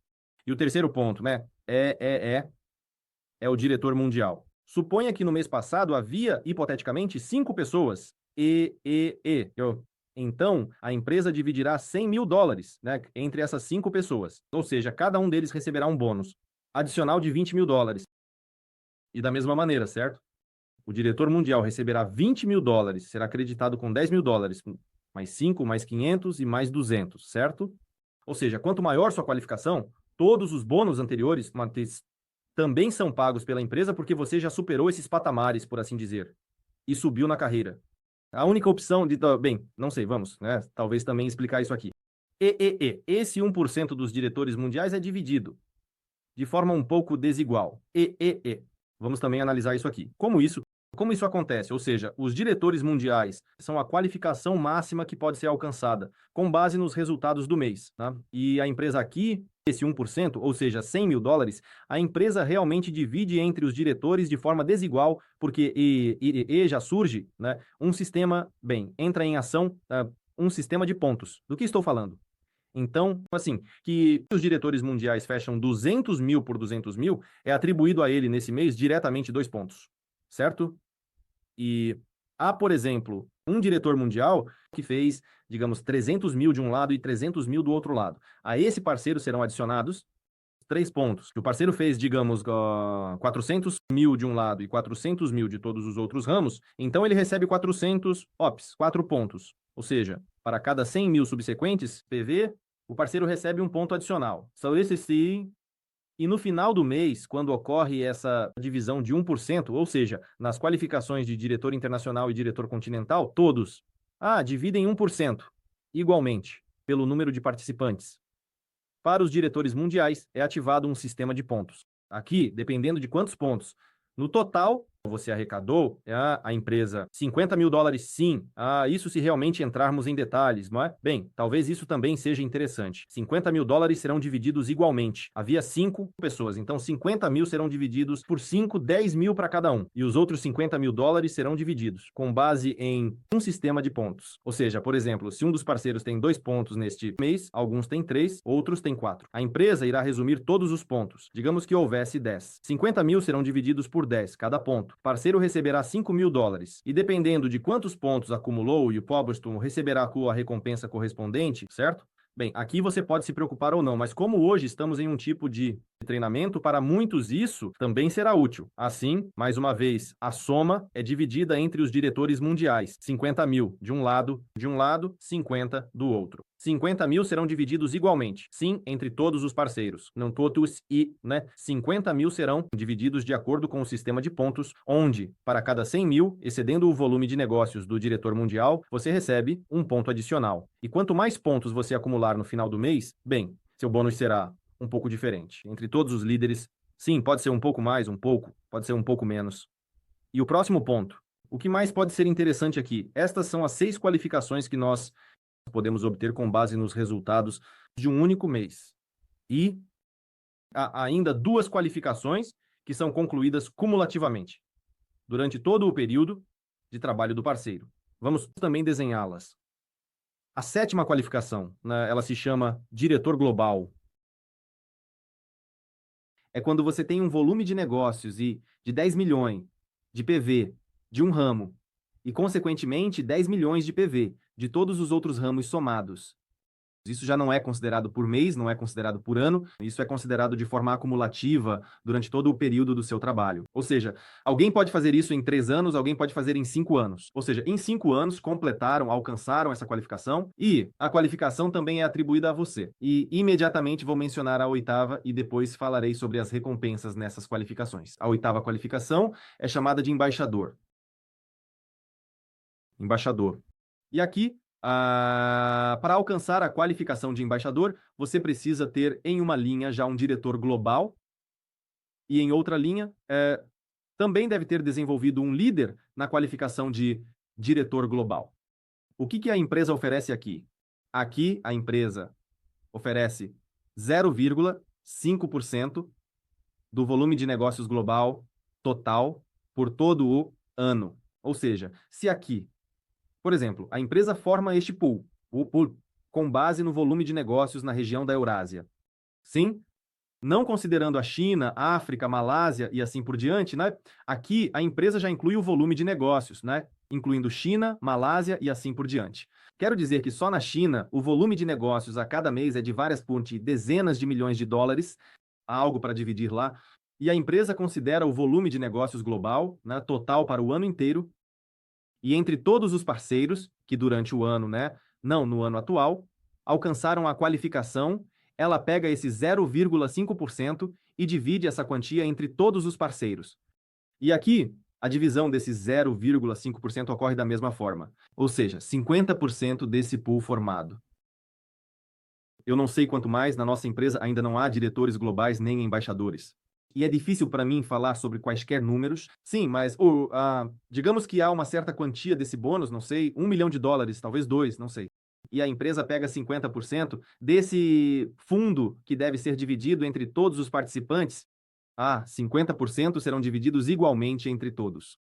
E o terceiro ponto, né? É o diretor mundial. Suponha que no mês passado havia, hipoteticamente, 5 pessoas. Então, a empresa dividirá 100 mil dólares, né, entre essas 5 pessoas. Ou seja, cada um deles receberá um bônus adicional de 20 mil dólares. E da mesma maneira, certo? O diretor mundial receberá 20 mil dólares, será acreditado com 10 mil dólares, mais 5, mais 500 e mais 200, certo? Ou seja, quanto maior sua qualificação, todos os bônus anteriores também são pagos pela empresa porque você já superou esses patamares, por assim dizer, e subiu na carreira. A única opção de... não sei, vamos, né? Talvez também explicar isso aqui. Esse 1% dos diretores mundiais é dividido de forma um pouco desigual. Vamos também analisar isso aqui. Como isso acontece? Ou seja, os diretores mundiais são a qualificação máxima que pode ser alcançada, com base nos resultados do mês. Tá? E a empresa aqui, esse 1%, ou seja, 100 mil dólares, a empresa realmente divide entre os diretores de forma desigual, porque já surge, né, um sistema, entra em ação um sistema de pontos. Do que estou falando? Então, assim, que os diretores mundiais fecham 200 mil por 200 mil, é atribuído a ele nesse mês diretamente 2 pontos, certo? E há, por exemplo, um diretor mundial que fez, digamos, 300 mil de um lado e 300 mil do outro lado. A esse parceiro serão adicionados 3 pontos. O parceiro fez, digamos, 400 mil de um lado e 400 mil de todos os outros ramos, então ele recebe 4 pontos. Ou seja, para cada 100 mil subsequentes, PV, o parceiro recebe um ponto adicional. E no final do mês, quando ocorre essa divisão de 1%, ou seja, nas qualificações de diretor internacional e diretor continental, todos dividem 1% igualmente pelo número de participantes. Para os diretores mundiais, é ativado um sistema de pontos. Aqui, dependendo de quantos pontos, no total, você arrecadou, a empresa, $50.000 sim. Isso se realmente entrarmos em detalhes, não é? Bem, talvez isso também seja interessante. $50.000 serão divididos igualmente. Havia 5 pessoas, então 50 mil serão divididos por 5, 10 mil para cada um. E os outros $50.000 serão divididos com base em um sistema de pontos. Ou seja, por exemplo, se um dos parceiros tem 2 pontos neste mês, alguns têm 3, outros têm 4. A empresa irá resumir todos os pontos. Digamos que houvesse 10. 50 mil serão divididos por 10, cada ponto. O parceiro receberá $5.000 e dependendo de quantos pontos acumulou, o Pobleton receberá a recompensa correspondente, certo? Bem, aqui você pode se preocupar ou não, mas como hoje estamos em um tipo de treinamento, para muitos isso também será útil. Assim, mais uma vez, a soma é dividida entre os diretores mundiais. 50 mil de um lado, 50 do outro. 50 mil serão divididos igualmente, sim, entre todos os parceiros. Não todos e, 50 mil serão divididos de acordo com o sistema de pontos, onde, para cada 100 mil, excedendo o volume de negócios do diretor mundial, você recebe um ponto adicional. E quanto mais pontos você acumular no final do mês, bem, seu bônus será um pouco diferente. Entre todos os líderes, sim, pode ser um pouco mais, um pouco, pode ser um pouco menos. E o próximo ponto, o que mais pode ser interessante aqui? Estas são as 6 qualificações que nós podemos obter com base nos resultados de um único mês. E há ainda 2 qualificações que são concluídas cumulativamente, durante todo o período de trabalho do parceiro. Vamos também desenhá-las. A 7ª qualificação, ela se chama diretor global. É quando você tem um volume de negócios de 10 milhões de PV de um ramo e, consequentemente, 10 milhões de PV de todos os outros ramos somados. Isso já não é considerado por mês, não é considerado por ano, isso é considerado de forma acumulativa durante todo o período do seu trabalho. Ou seja, alguém pode fazer isso em 3 anos, alguém pode fazer em 5 anos. Ou seja, em 5 anos completaram, alcançaram essa qualificação e a qualificação também é atribuída a você. E imediatamente vou mencionar a 8ª e depois falarei sobre as recompensas nessas qualificações. A 8ª qualificação é chamada de embaixador. Embaixador. E aqui, para alcançar a qualificação de embaixador, você precisa ter em uma linha já um diretor global e em outra linha também deve ter desenvolvido um líder na qualificação de diretor global. O que a empresa oferece aqui? Aqui a empresa oferece 0,5% do volume de negócios global total por todo o ano. Ou seja, se aqui, por exemplo, a empresa forma este pool com base no volume de negócios na região da Eurásia. Sim? Não considerando a China, África, Malásia e assim por diante, aqui a empresa já inclui o volume de negócios, incluindo China, Malásia e assim por diante. Quero dizer que só na China, o volume de negócios a cada mês é de várias dezenas de milhões de dólares, há algo para dividir lá, e a empresa considera o volume de negócios global, total para o ano inteiro, e entre todos os parceiros que durante o ano, não no ano atual, alcançaram a qualificação, ela pega esse 0,5% e divide essa quantia entre todos os parceiros. E aqui, a divisão desse 0,5% ocorre da mesma forma, ou seja, 50% desse pool formado. Eu não sei quanto mais, na nossa empresa ainda não há diretores globais nem embaixadores. E é difícil para mim falar sobre quaisquer números. Sim, mas digamos que há uma certa quantia desse bônus, não sei, $1 milhão, talvez 2, não sei. E a empresa pega 50% desse fundo que deve ser dividido entre todos os participantes. 50% serão divididos igualmente entre todos.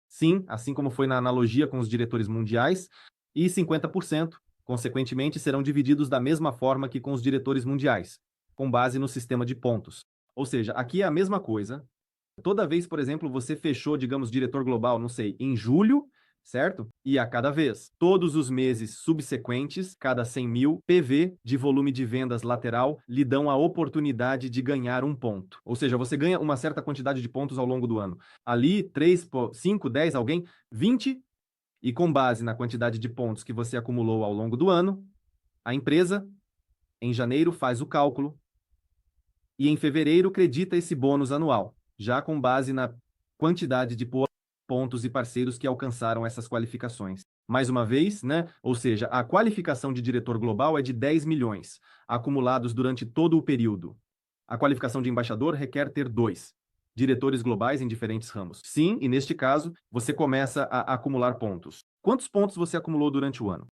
Sim, assim como foi na analogia com os diretores mundiais, e 50%, consequentemente, serão divididos da mesma forma que com os diretores mundiais, com base no sistema de pontos. Ou seja, aqui é a mesma coisa. Toda vez, por exemplo, você fechou, digamos, diretor global, não sei, em julho, certo? E a cada vez, todos os meses subsequentes, cada 100 mil PV de volume de vendas lateral lhe dão a oportunidade de ganhar um ponto. Ou seja, você ganha uma certa quantidade de pontos ao longo do ano. Ali, 3, 5, 10, alguém, 20, e com base na quantidade de pontos que você acumulou ao longo do ano, a empresa, em janeiro, faz o cálculo e em fevereiro credita esse bônus anual, já com base na quantidade de pontos e parceiros que alcançaram essas qualificações. Mais uma vez, ou seja, a qualificação de diretor global é de 10 milhões, acumulados durante todo o período. A qualificação de embaixador requer ter 2. diretores globais em diferentes ramos. Sim, e neste caso, você começa a acumular pontos. Quantos pontos você acumulou durante o ano?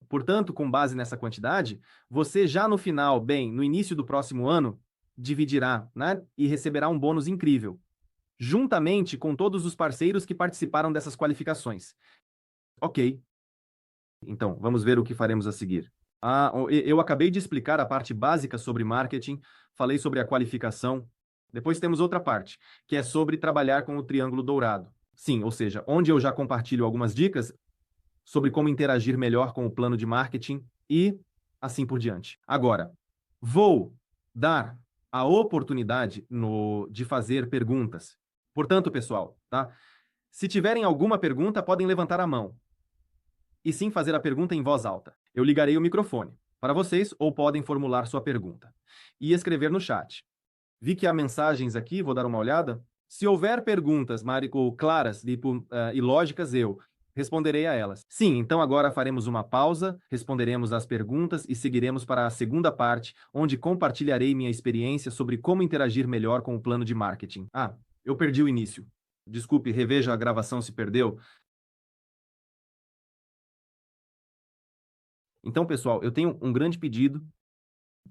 Portanto, com base nessa quantidade, você já no final, bem, no início do próximo ano, dividirá, né, e receberá um bônus incrível, juntamente com todos os parceiros que participaram dessas qualificações. Ok. Então, vamos ver o que faremos a seguir. Eu acabei de explicar a parte básica sobre marketing, falei sobre a qualificação. Depois temos outra parte, que é sobre trabalhar com o triângulo dourado. Sim, ou seja, onde eu já compartilho algumas dicas sobre como interagir melhor com o plano de marketing e assim por diante. Agora, vou dar a oportunidade de fazer perguntas. Portanto, pessoal, tá? Se tiverem alguma pergunta, podem levantar a mão e sim fazer a pergunta em voz alta. Eu ligarei o microfone para vocês ou podem formular sua pergunta e escrever no chat. Vi que há mensagens aqui, vou dar uma olhada. Se houver perguntas, Mário, claras e lógicas, eu responderei a elas. Sim, então agora faremos uma pausa, responderemos as perguntas e seguiremos para a segunda parte, onde compartilharei minha experiência sobre como interagir melhor com o plano de marketing. Eu perdi o início. Desculpe, reveja a gravação se perdeu. Então, pessoal, eu tenho um grande pedido.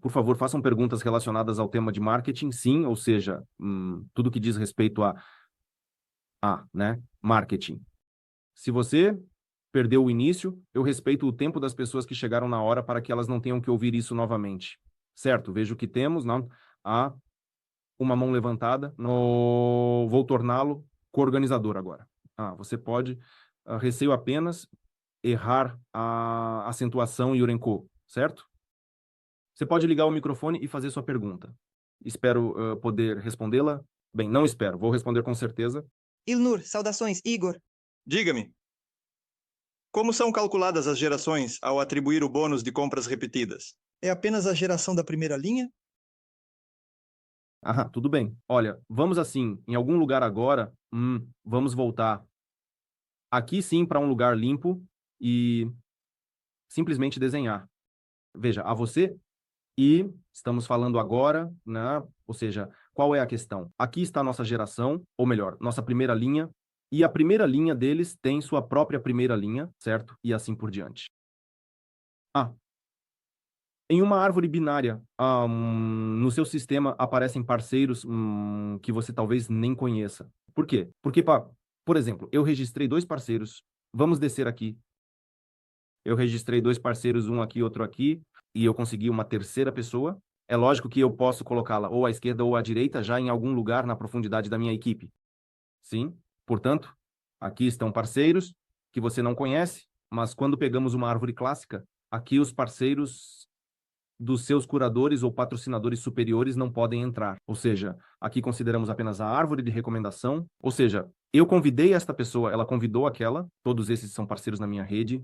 Por favor, façam perguntas relacionadas ao tema de marketing, sim, ou seja, tudo que diz respeito né, marketing. Se você perdeu o início, eu respeito o tempo das pessoas que chegaram na hora para que elas não tenham que ouvir isso novamente. Certo? Vejo que temos, não? Há uma mão levantada. Vou torná-lo co-organizador agora. Você pode, receio apenas errar a acentuação e Yurenko, certo? Você pode ligar o microfone e fazer sua pergunta. Espero poder respondê-la. Bem, não espero, vou responder com certeza. Ilnur, saudações, Igor. Diga-me, como são calculadas as gerações ao atribuir o bônus de compras repetidas? É apenas a geração da primeira linha? Tudo bem. Olha, vamos assim, em algum lugar agora, vamos voltar aqui sim para um lugar limpo e simplesmente desenhar. Veja, a você e estamos falando agora, né? Ou seja, qual é a questão? Aqui está a nossa geração, ou melhor, nossa primeira linha, e a primeira linha deles tem sua própria primeira linha, certo? E assim por diante. Em uma árvore binária, no seu sistema aparecem parceiros que você talvez nem conheça. Por quê? Porque, por exemplo, eu registrei 2 parceiros. Vamos descer aqui. Eu registrei 2 parceiros, um aqui, outro aqui, e eu consegui uma terceira pessoa. É lógico que eu posso colocá-la ou à esquerda ou à direita, já em algum lugar na profundidade da minha equipe. Sim, portanto, aqui estão parceiros que você não conhece, mas quando pegamos uma árvore clássica, aqui os parceiros dos seus curadores ou patrocinadores superiores não podem entrar. Ou seja, aqui consideramos apenas a árvore de recomendação. Ou seja, eu convidei esta pessoa, ela convidou aquela, todos esses são parceiros na minha rede,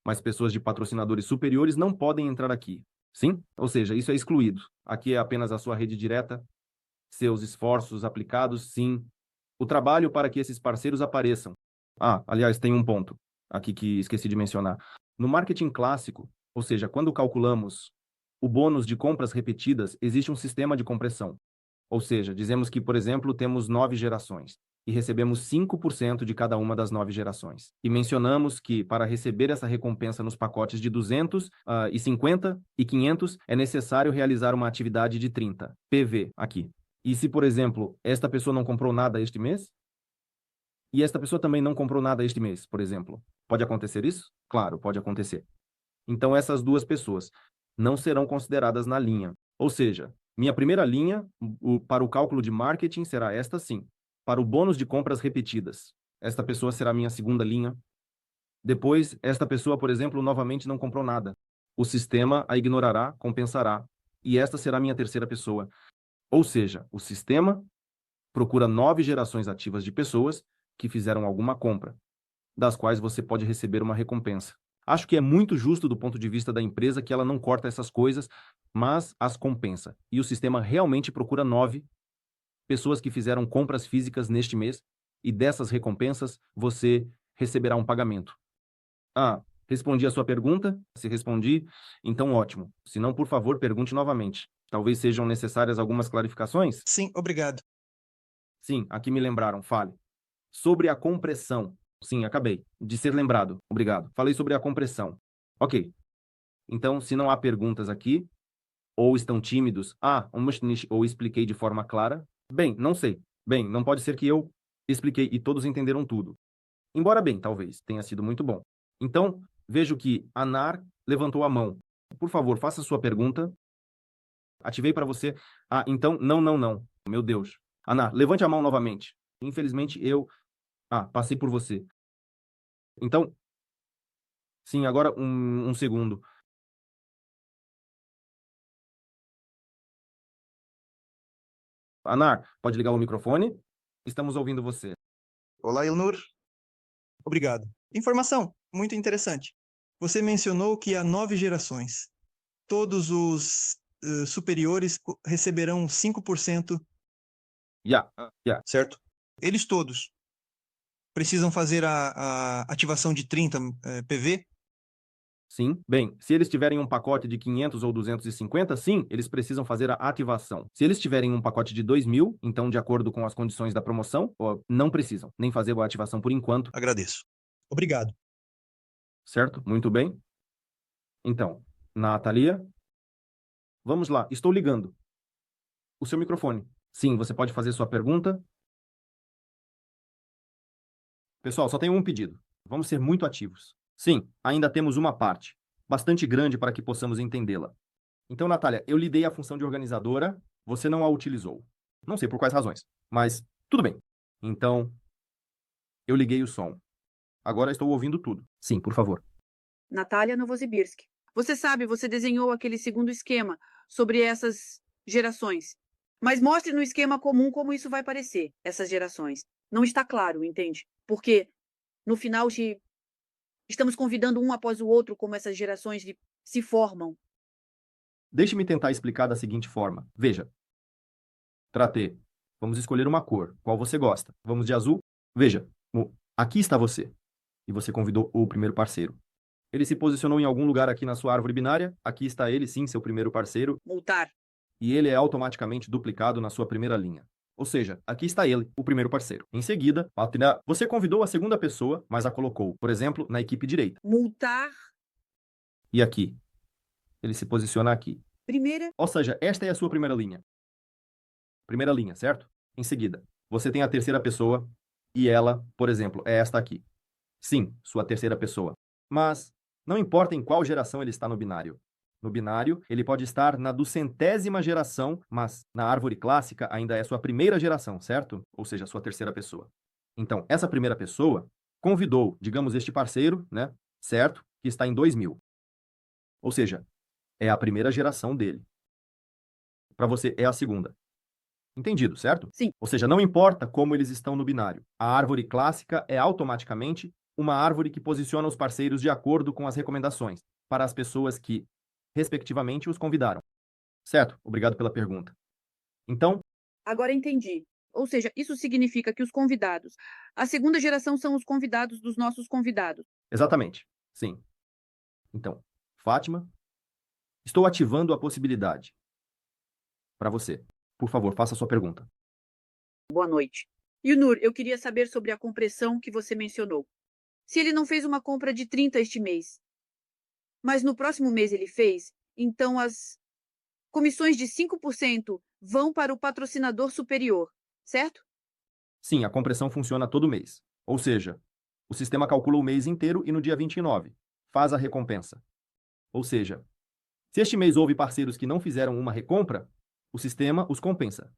mas pessoas de patrocinadores superiores não podem entrar aqui. Sim? Ou seja, isso é excluído. Aqui é apenas a sua rede direta, seus esforços aplicados, sim. O trabalho para que esses parceiros apareçam. Aliás, tem um ponto aqui que esqueci de mencionar. No marketing clássico, ou seja, quando calculamos o bônus de compras repetidas, existe um sistema de compressão. Ou seja, dizemos que, por exemplo, temos 9 gerações e recebemos 5% de cada uma das 9 gerações. E mencionamos que, para receber essa recompensa nos pacotes de 200, 50 e 500, é necessário realizar uma atividade de 30 PV aqui. E se, por exemplo, esta pessoa não comprou nada este mês, e esta pessoa também não comprou nada este mês, por exemplo, pode acontecer isso? Claro, pode acontecer. Então, essas 2 pessoas não serão consideradas na linha. Ou seja, minha primeira linha para o cálculo de marketing será esta sim. Para o bônus de compras repetidas, esta pessoa será minha segunda linha. Depois, esta pessoa, por exemplo, novamente não comprou nada. O sistema a ignorará, compensará. E esta será minha terceira pessoa. Ou seja, o sistema procura 9 gerações ativas de pessoas que fizeram alguma compra, das quais você pode receber uma recompensa. Acho que é muito justo do ponto de vista da empresa que ela não corta essas coisas, mas as compensa. E o sistema realmente procura 9 pessoas que fizeram compras físicas neste mês, e dessas recompensas você receberá um pagamento. Respondi a sua pergunta? Se respondi, então ótimo. Se não, por favor, pergunte novamente. Talvez sejam necessárias algumas clarificações? Sim, obrigado. Sim, aqui me lembraram, fale. Sobre a compressão. Sim, acabei de ser lembrado. Obrigado. Falei sobre a compressão. Ok. Então, se não há perguntas aqui, ou estão tímidos, ou expliquei de forma clara, bem, não sei. Bem, não pode ser que eu expliquei e todos entenderam tudo. Embora bem, talvez, tenha sido muito bom. Então, vejo que Anar levantou a mão. Por favor, faça sua pergunta. Ativei para você. Então, não. Meu Deus. Anar, levante a mão novamente. Infelizmente, eu... passei por você. Então, sim, agora um segundo. Anar, pode ligar o microfone? Estamos ouvindo você. Olá, Ilnur. Obrigado. Informação muito interessante. Você mencionou que há 9 gerações. Todos os superiores receberão 5%, Já. Certo? eles todos precisam fazer a ativação de 30 PV? Sim. Bem, se eles tiverem um pacote de 500 ou 250, sim, eles precisam fazer a ativação. Se eles tiverem um pacote de 2.000, então, de acordo com as condições da promoção, não precisam nem fazer a ativação por enquanto. Agradeço. Obrigado. Certo? Muito bem. Então, Natalia, vamos lá. Estou ligando. O seu microfone. Sim, você pode fazer sua pergunta. Pessoal, só tenho um pedido. Vamos ser muito ativos. Sim, ainda temos uma parte, bastante grande para que possamos entendê-la. Então, Natália, eu lhe dei a função de organizadora, você não a utilizou. Não sei por quais razões, mas tudo bem. Então, eu liguei o som. Agora estou ouvindo tudo. Sim, por favor. Natália Novosibirsk. Você sabe, você desenhou aquele segundo esquema sobre essas gerações. Mas mostre no esquema comum como isso vai parecer, essas gerações. Não está claro, entende? Porque no final estamos convidando um após o outro como essas gerações se formam. Deixe-me tentar explicar da seguinte forma. Veja. Tratê. Vamos escolher uma cor. Qual você gosta? Vamos de azul? Veja. Aqui está você. E você convidou o primeiro parceiro. Ele se posicionou em algum lugar aqui na sua árvore binária. Aqui está ele, sim, seu primeiro parceiro. Multar. E ele é automaticamente duplicado na sua primeira linha. Ou seja, aqui está ele, o primeiro parceiro. Em seguida, você convidou a segunda pessoa, mas a colocou, por exemplo, na equipe direita. Multar. E aqui. Ele se posiciona aqui. Primeira. Ou seja, esta é a sua primeira linha. Primeira linha, certo? Em seguida, você tem a terceira pessoa e ela, por exemplo, é esta aqui. Sim, sua terceira pessoa. Mas não importa em qual geração ele está no binário. No binário, ele pode estar na 200ª geração, mas na árvore clássica ainda é sua primeira geração, certo? Ou seja, sua terceira pessoa. Então, essa primeira pessoa convidou, digamos, este parceiro, né? Certo? Que está em 2000. Ou seja, é a primeira geração dele. Para você, é a segunda. Entendido, certo? Sim. Ou seja, não importa como eles estão no binário. A árvore clássica é automaticamente uma árvore que posiciona os parceiros de acordo com as recomendações para as pessoas que, respectivamente, os convidaram. Certo? Obrigado pela pergunta. Então, Agora entendi. Ou seja, isso significa que os convidados, a segunda geração são os convidados dos nossos convidados. exatamente. Sim. Então, Fátima, estou ativando a possibilidade. Para você. Por favor, faça a sua pergunta. Boa noite. Yunur, eu queria saber sobre a compressão que você mencionou. Se ele não fez uma compra de 30 este mês, mas no próximo mês ele fez, então as comissões de 5% vão para o patrocinador superior, certo? Sim, a compressão funciona todo mês. Ou seja, o sistema calcula o mês inteiro e no dia 29 faz a recompensa. Ou seja, se este mês houve parceiros que não fizeram uma recompra, o sistema os compensa.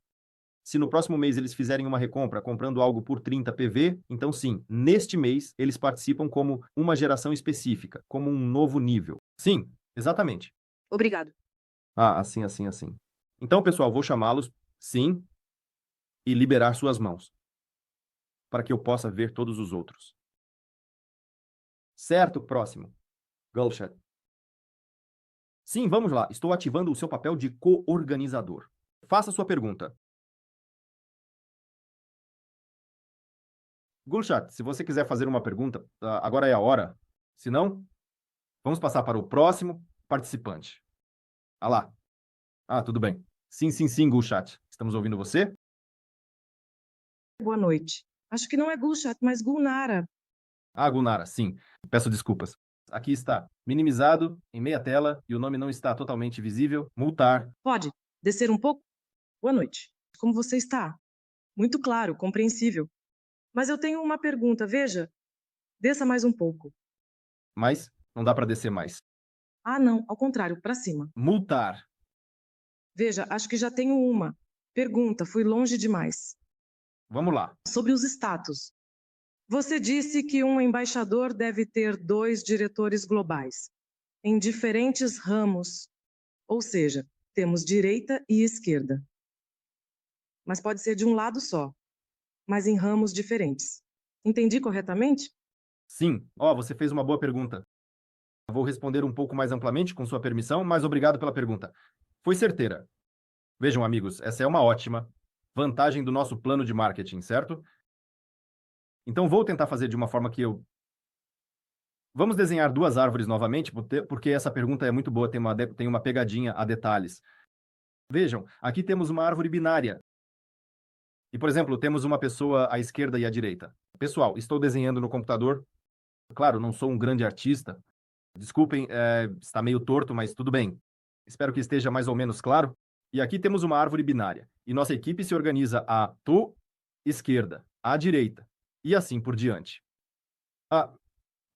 Se no próximo mês eles fizerem uma recompra comprando algo por 30 PV, então sim, neste mês eles participam como uma geração específica, como um novo nível. Sim, exatamente. Obrigado. Assim. Então, pessoal, vou chamá-los, sim, e liberar suas mãos, para que eu possa ver todos os outros. Certo, próximo. Gulshat. Sim, vamos lá. Estou ativando o seu papel de co-organizador. Faça sua pergunta. Gulshat, se você quiser fazer uma pergunta, agora é a hora. Se não, vamos passar para o próximo participante. Lá. Tudo bem. Sim, Gulshat. Estamos ouvindo você? Boa noite. Acho que não é Gulshat, mas Gulnara. Ah, Gunara, sim. Peço desculpas. Aqui está. Minimizado, em meia tela, e o nome não está totalmente visível. Multar. Pode descer um pouco? Boa noite. Como você está? Muito claro, compreensível. Mas eu tenho uma pergunta, veja. Desça mais um pouco. Mas não dá para descer mais. Ah, não, ao contrário, para cima. Multar. Veja, acho que já tenho uma. Pergunta, fui longe demais. Vamos lá. Sobre os status. Você disse que um embaixador deve ter 2 diretores globais, em diferentes ramos. Ou seja, temos direita e esquerda. Mas pode ser de um lado só, mas em ramos diferentes. Entendi corretamente? Sim. Ó, você fez uma boa pergunta. Vou responder um pouco mais amplamente, com sua permissão, mas obrigado pela pergunta. Foi certeira. Vejam, amigos, essa é uma ótima vantagem do nosso plano de marketing, certo? Então, vou tentar fazer de uma forma que eu... Vamos desenhar 2 árvores novamente, porque essa pergunta é muito boa, tem uma pegadinha a detalhes. Vejam, aqui temos uma árvore binária. E, por exemplo, temos uma pessoa à esquerda e à direita. Pessoal, estou desenhando no computador. Claro, não sou um grande artista. Desculpem, está meio torto, mas tudo bem. Espero que esteja mais ou menos claro. E aqui temos uma árvore binária. E nossa equipe se organiza à esquerda, à direita, e assim por diante.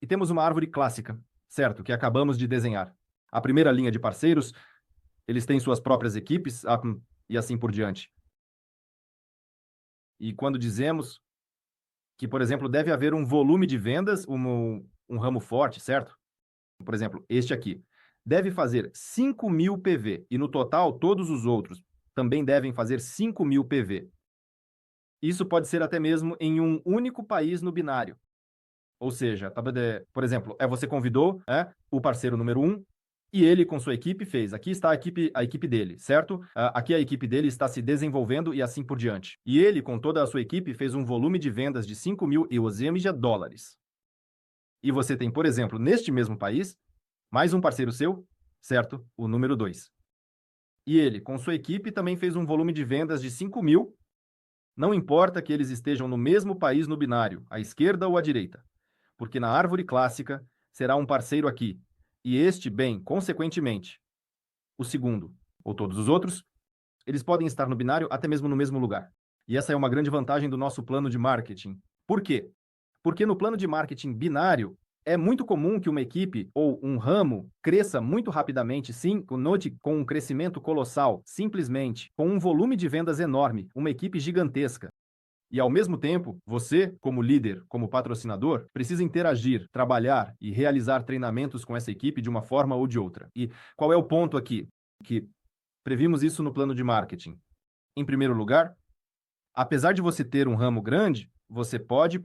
E temos uma árvore clássica, certo, que acabamos de desenhar. A primeira linha de parceiros, eles têm suas próprias equipes, e assim por diante. E quando dizemos que, por exemplo, deve haver um volume de vendas, um ramo forte, certo? Por exemplo, este aqui. Deve fazer 5.000 PV, e no total, todos os outros também devem fazer 5.000 PV. Isso pode ser até mesmo em um único país no binário. Ou seja, por exemplo, você convidou o parceiro número 1, e ele, com sua equipe, fez. Aqui está a equipe dele, certo? Aqui a equipe dele está se desenvolvendo e assim por diante. E ele, com toda a sua equipe, fez um volume de vendas de 5.000 dólares. E você tem, por exemplo, neste mesmo país, mais um parceiro seu, certo? O número 2. E ele, com sua equipe, também fez um volume de vendas de 5.000. Não importa que eles estejam no mesmo país no binário, à esquerda ou à direita. Porque na árvore clássica será um parceiro aqui. E este, bem, consequentemente, o segundo, ou todos os outros, eles podem estar no binário até mesmo no mesmo lugar. E essa é uma grande vantagem do nosso plano de marketing. Por quê? Porque no plano de marketing binário, é muito comum que uma equipe ou um ramo cresça muito rapidamente, sim, note, com um crescimento colossal, simplesmente, com um volume de vendas enorme, uma equipe gigantesca. E, ao mesmo tempo, você, como líder, como patrocinador, precisa interagir, trabalhar e realizar treinamentos com essa equipe de uma forma ou de outra. E qual é o ponto aqui? Que previmos isso no plano de marketing. Em primeiro lugar, apesar de você ter um ramo grande, você pode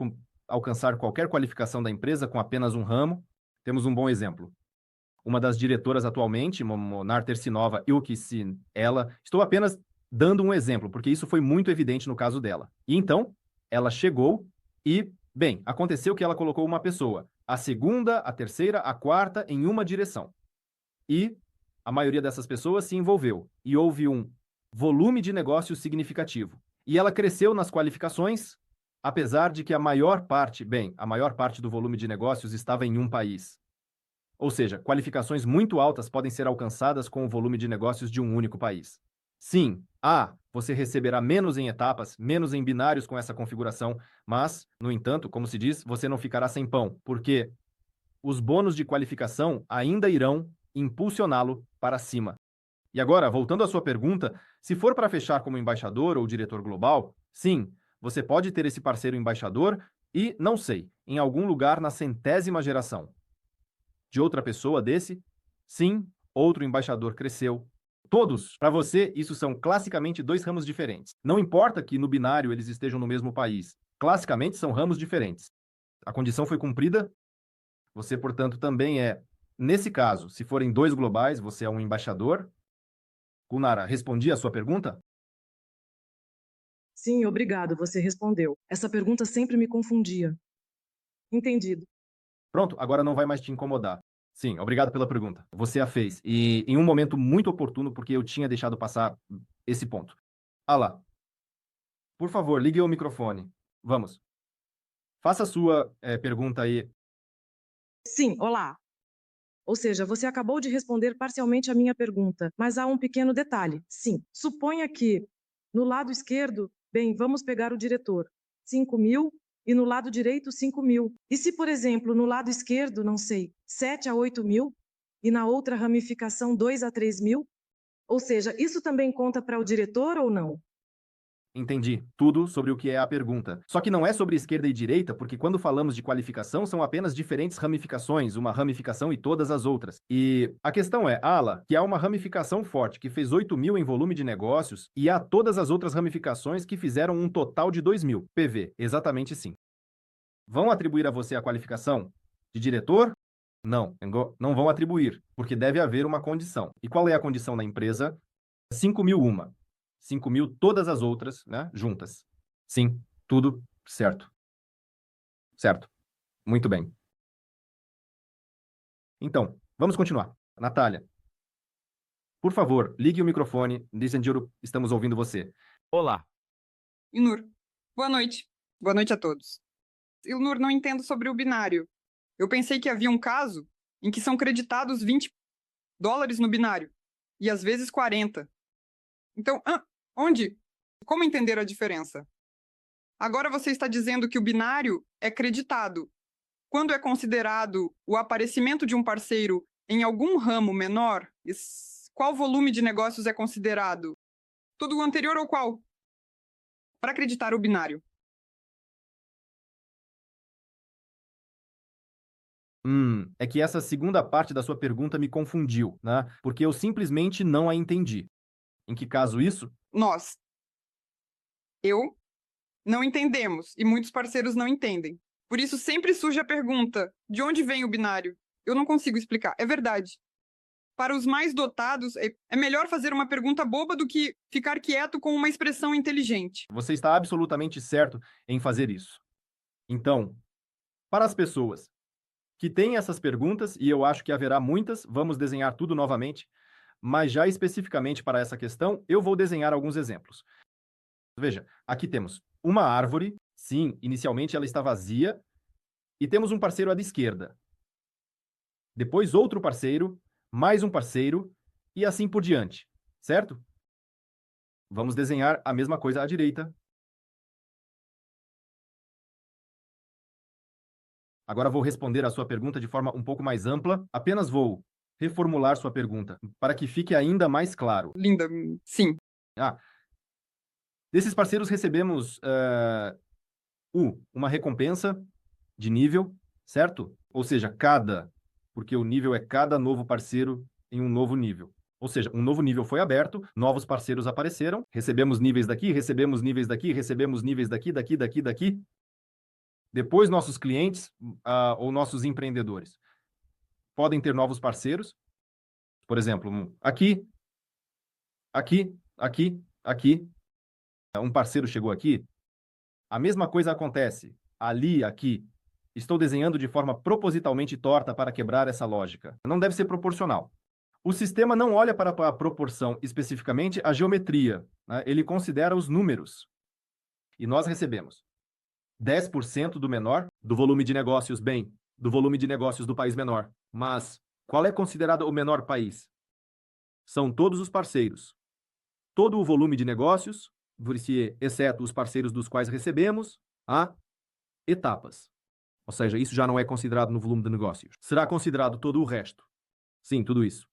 alcançar qualquer qualificação da empresa com apenas um ramo. Temos um bom exemplo. Uma das diretoras atualmente, Monar Tercinova, estou apenas dando um exemplo, porque isso foi muito evidente no caso dela. E então, ela chegou e, bem, aconteceu que ela colocou uma pessoa, a segunda, a terceira, a quarta, em uma direção. E a maioria dessas pessoas se envolveu, e houve um volume de negócio significativo. E ela cresceu nas qualificações, apesar de que a maior parte do volume de negócios estava em um país. Ou seja, qualificações muito altas podem ser alcançadas com o volume de negócios de um único país. Sim, você receberá menos em etapas, menos em binários com essa configuração, mas, no entanto, como se diz, você não ficará sem pão, porque os bônus de qualificação ainda irão impulsioná-lo para cima. E agora, voltando à sua pergunta, se for para fechar como embaixador ou diretor global, sim, você pode ter esse parceiro embaixador e, não sei, em algum lugar na 100ª geração. De outra pessoa desse, sim, outro embaixador cresceu. Todos, para você, isso são classicamente 2 ramos diferentes. Não importa que no binário eles estejam no mesmo país. Classicamente são ramos diferentes. A condição foi cumprida. Você, portanto, também nesse caso, se forem 2 globais, você é um embaixador. Gunara, respondi a sua pergunta? Sim, obrigado, você respondeu. Essa pergunta sempre me confundia. Entendido. Pronto, agora não vai mais te incomodar. Sim, obrigado pela pergunta. Você a fez. E em um momento muito oportuno, porque eu tinha deixado passar esse ponto. Lá. Por favor, ligue o microfone. Vamos. Faça a sua pergunta aí. Sim, olá. Ou seja, você acabou de responder parcialmente a minha pergunta, mas há um pequeno detalhe. Sim, suponha que no lado esquerdo, bem, vamos pegar o diretor, 5.000, e no lado direito, 5.000. E se, por exemplo, no lado esquerdo, não sei, 7 a 8.000, e na outra ramificação, 2 a 3.000? Ou seja, isso também conta para o diretor ou não? Entendi tudo sobre o que é a pergunta. Só que não é sobre esquerda e direita, porque quando falamos de qualificação, são apenas diferentes ramificações, uma ramificação e todas as outras. E a questão é, Ala, que há uma ramificação forte que fez 8.000 em volume de negócios e há todas as outras ramificações que fizeram um total de 2.000. PV, exatamente sim. Vão atribuir a você a qualificação de diretor? Não, não vão atribuir, porque deve haver uma condição. E qual é a condição da empresa? 5.000 uma. 5.000 todas as outras, né, juntas. Sim, tudo certo. Certo. Muito bem. Então, vamos continuar. Natália, por favor, ligue o microfone. Dizendiuro, estamos ouvindo você. Olá. Ilnur, boa noite. Boa noite a todos. Ilnur, não entendo sobre o binário. Eu pensei que havia um caso em que são creditados $20 no binário, e às vezes 40. Então, onde? Como entender a diferença? Agora você está dizendo que o binário é creditado quando é considerado o aparecimento de um parceiro em algum ramo menor. Qual volume de negócios é considerado? Tudo o anterior ou qual? Para acreditar o binário. É que essa segunda parte da sua pergunta me confundiu, né? Porque eu simplesmente não a entendi. Em que caso isso? Nós. Eu não entendemos e muitos parceiros não entendem. Por isso sempre surge a pergunta: de onde vem o binário? Eu não consigo explicar. É verdade. Para os mais dotados, é melhor fazer uma pergunta boba do que ficar quieto com uma expressão inteligente. Você está absolutamente certo em fazer isso. Então, para as pessoas que têm essas perguntas, e eu acho que haverá muitas, vamos desenhar tudo novamente, mas já especificamente para essa questão, eu vou desenhar alguns exemplos. Veja, aqui temos uma árvore, sim, inicialmente ela está vazia, e temos um parceiro à esquerda. Depois outro parceiro, mais um parceiro, e assim por diante, certo? Vamos desenhar a mesma coisa à direita. Agora vou responder a sua pergunta de forma um pouco mais ampla. Apenas vou reformular sua pergunta para que fique ainda mais claro. Linda, sim. Desses parceiros recebemos uma recompensa de nível, certo? Ou seja, porque o nível é cada novo parceiro em um novo nível. Ou seja, um novo nível foi aberto, novos parceiros apareceram, recebemos níveis daqui, recebemos níveis daqui, recebemos níveis daqui, daqui, daqui, daqui. Depois, nossos clientes ou nossos empreendedores podem ter novos parceiros. Por exemplo, aqui, aqui, aqui, aqui. Um parceiro chegou aqui. A mesma coisa acontece ali, aqui. Estou desenhando de forma propositalmente torta para quebrar essa lógica. Não deve ser proporcional. O sistema não olha para a proporção, especificamente a geometria, né? Ele considera os números. E nós recebemos 10% do menor do volume de negócios, do volume de negócios do país menor. Mas qual é considerado o menor país? São todos os parceiros. Todo o volume de negócios, exceto os parceiros dos quais recebemos, há etapas. Ou seja, isso já não é considerado no volume de negócios. Será considerado todo o resto. Sim, tudo isso.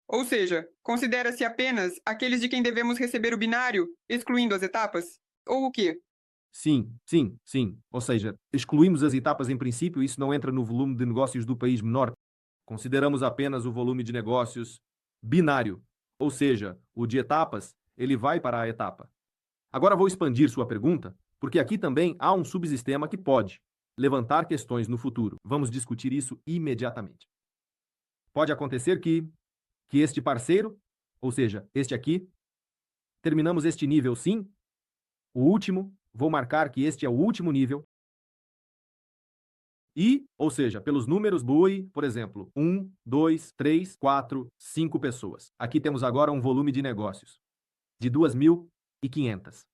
Ou seja, considera-se apenas aqueles de quem devemos receber o binário, excluindo as etapas? Ou o quê? Sim, sim, sim. Ou seja, excluímos as etapas em princípio, isso não entra no volume de negócios do país menor. Consideramos apenas o volume de negócios binário. Ou seja, o de etapas, ele vai para a etapa. Agora vou expandir sua pergunta, porque aqui também há um subsistema que pode levantar questões no futuro. Vamos discutir isso imediatamente. Pode acontecer que este parceiro, ou seja, este aqui, terminamos este nível sim, o último, vou marcar que este é o último nível. E, ou seja, pelos números BUI, por exemplo, 1, 2, 3, 4, 5 pessoas. Aqui temos agora um volume de negócios de 2.500,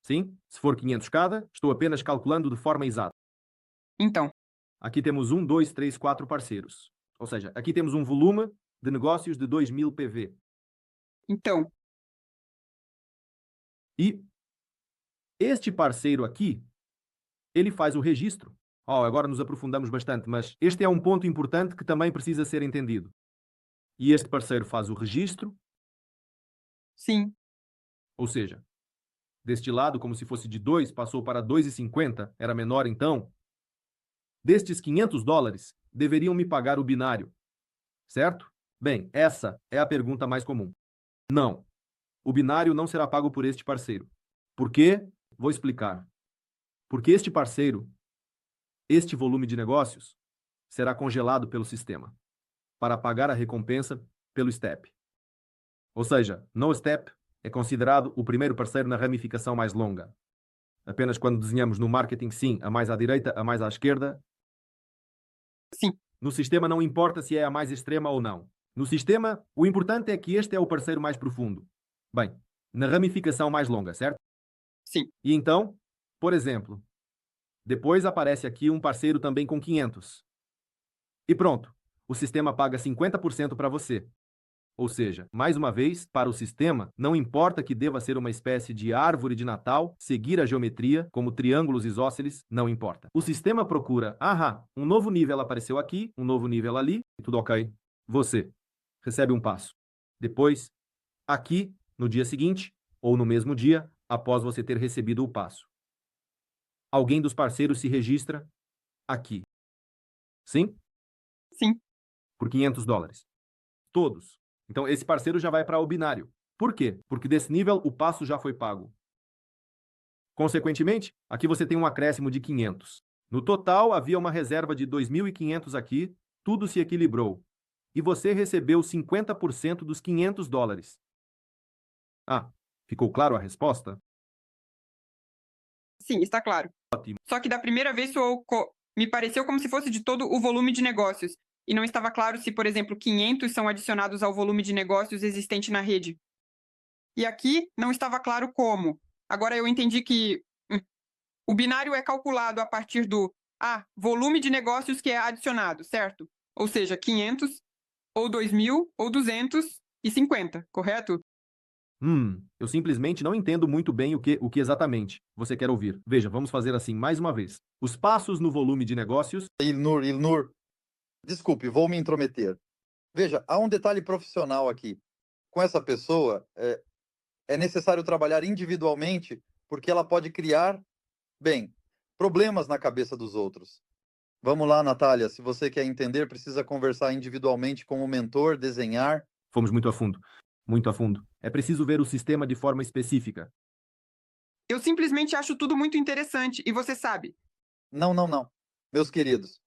Sim? Se for 500 cada, estou apenas calculando de forma exata. Então, Aqui temos 1, 2, 3, 4 parceiros. Ou seja, aqui temos um volume de negócios de 2.000 PV. então, E este parceiro aqui, ele faz o registro. Agora nos aprofundamos bastante, mas este é um ponto importante que também precisa ser entendido. E este parceiro faz o registro, sim, ou seja, deste lado, como se fosse de 2, passou para 2,50, era menor então. Destes 500 dólares, deveriam me pagar o binário, certo? Bem, essa é a pergunta mais comum. Não, o binário não será pago por este parceiro. Por quê? Vou explicar. Porque este parceiro, este volume de negócios, será congelado pelo sistema para pagar a recompensa pelo STEP. Ou seja, no STEP é considerado o primeiro parceiro na ramificação mais longa. Apenas quando desenhamos no marketing, sim, a mais à direita, a mais à esquerda. sim, No sistema não importa se é a mais extrema ou não. No sistema, o importante é que este é o parceiro mais profundo. Bem, na ramificação mais longa, certo? sim. E então, por exemplo, depois aparece aqui um parceiro também com 500. E pronto, o sistema paga 50% para você. Ou seja, mais uma vez, para o sistema, não importa que deva ser uma espécie de árvore de Natal, seguir a geometria, como triângulos isósceles, não importa. O sistema procura, um novo nível apareceu aqui, um novo nível ali, tudo ok. Você recebe um passo. Depois, aqui, no dia seguinte, ou no mesmo dia, após você ter recebido o passo, alguém dos parceiros se registra aqui. Sim? Sim. Por 500 dólares. Todos. Então, esse parceiro já vai para o binário. Por quê? Porque desse nível, o passo já foi pago. Consequentemente, aqui você tem um acréscimo de 500. No total, havia uma reserva de 2.500 aqui, tudo se equilibrou. E você recebeu 50% dos 500 dólares. Ficou claro a resposta? Sim, está claro. Ótimo. Só que da primeira vez me pareceu como se fosse de todo o volume de negócios. E não estava claro se, por exemplo, 500 são adicionados ao volume de negócios existente na rede. E aqui não estava claro como. Agora eu entendi que o binário é calculado a partir do volume de negócios que é adicionado, certo? Ou seja, 500, ou 2.000, ou 250, correto? Eu simplesmente não entendo muito bem o que exatamente você quer ouvir. Veja, vamos fazer assim mais uma vez. Os passos no volume de negócios... Ilnur, desculpe, vou me intrometer. Veja, há um detalhe profissional aqui. Com essa pessoa, é necessário trabalhar individualmente, porque ela pode criar, problemas na cabeça dos outros. Vamos lá, Natália, se você quer entender, precisa conversar individualmente com o mentor, desenhar. Fomos muito a fundo. Muito a fundo. É preciso ver o sistema de forma específica. Eu simplesmente acho tudo muito interessante, e você sabe. Não. Meus queridos,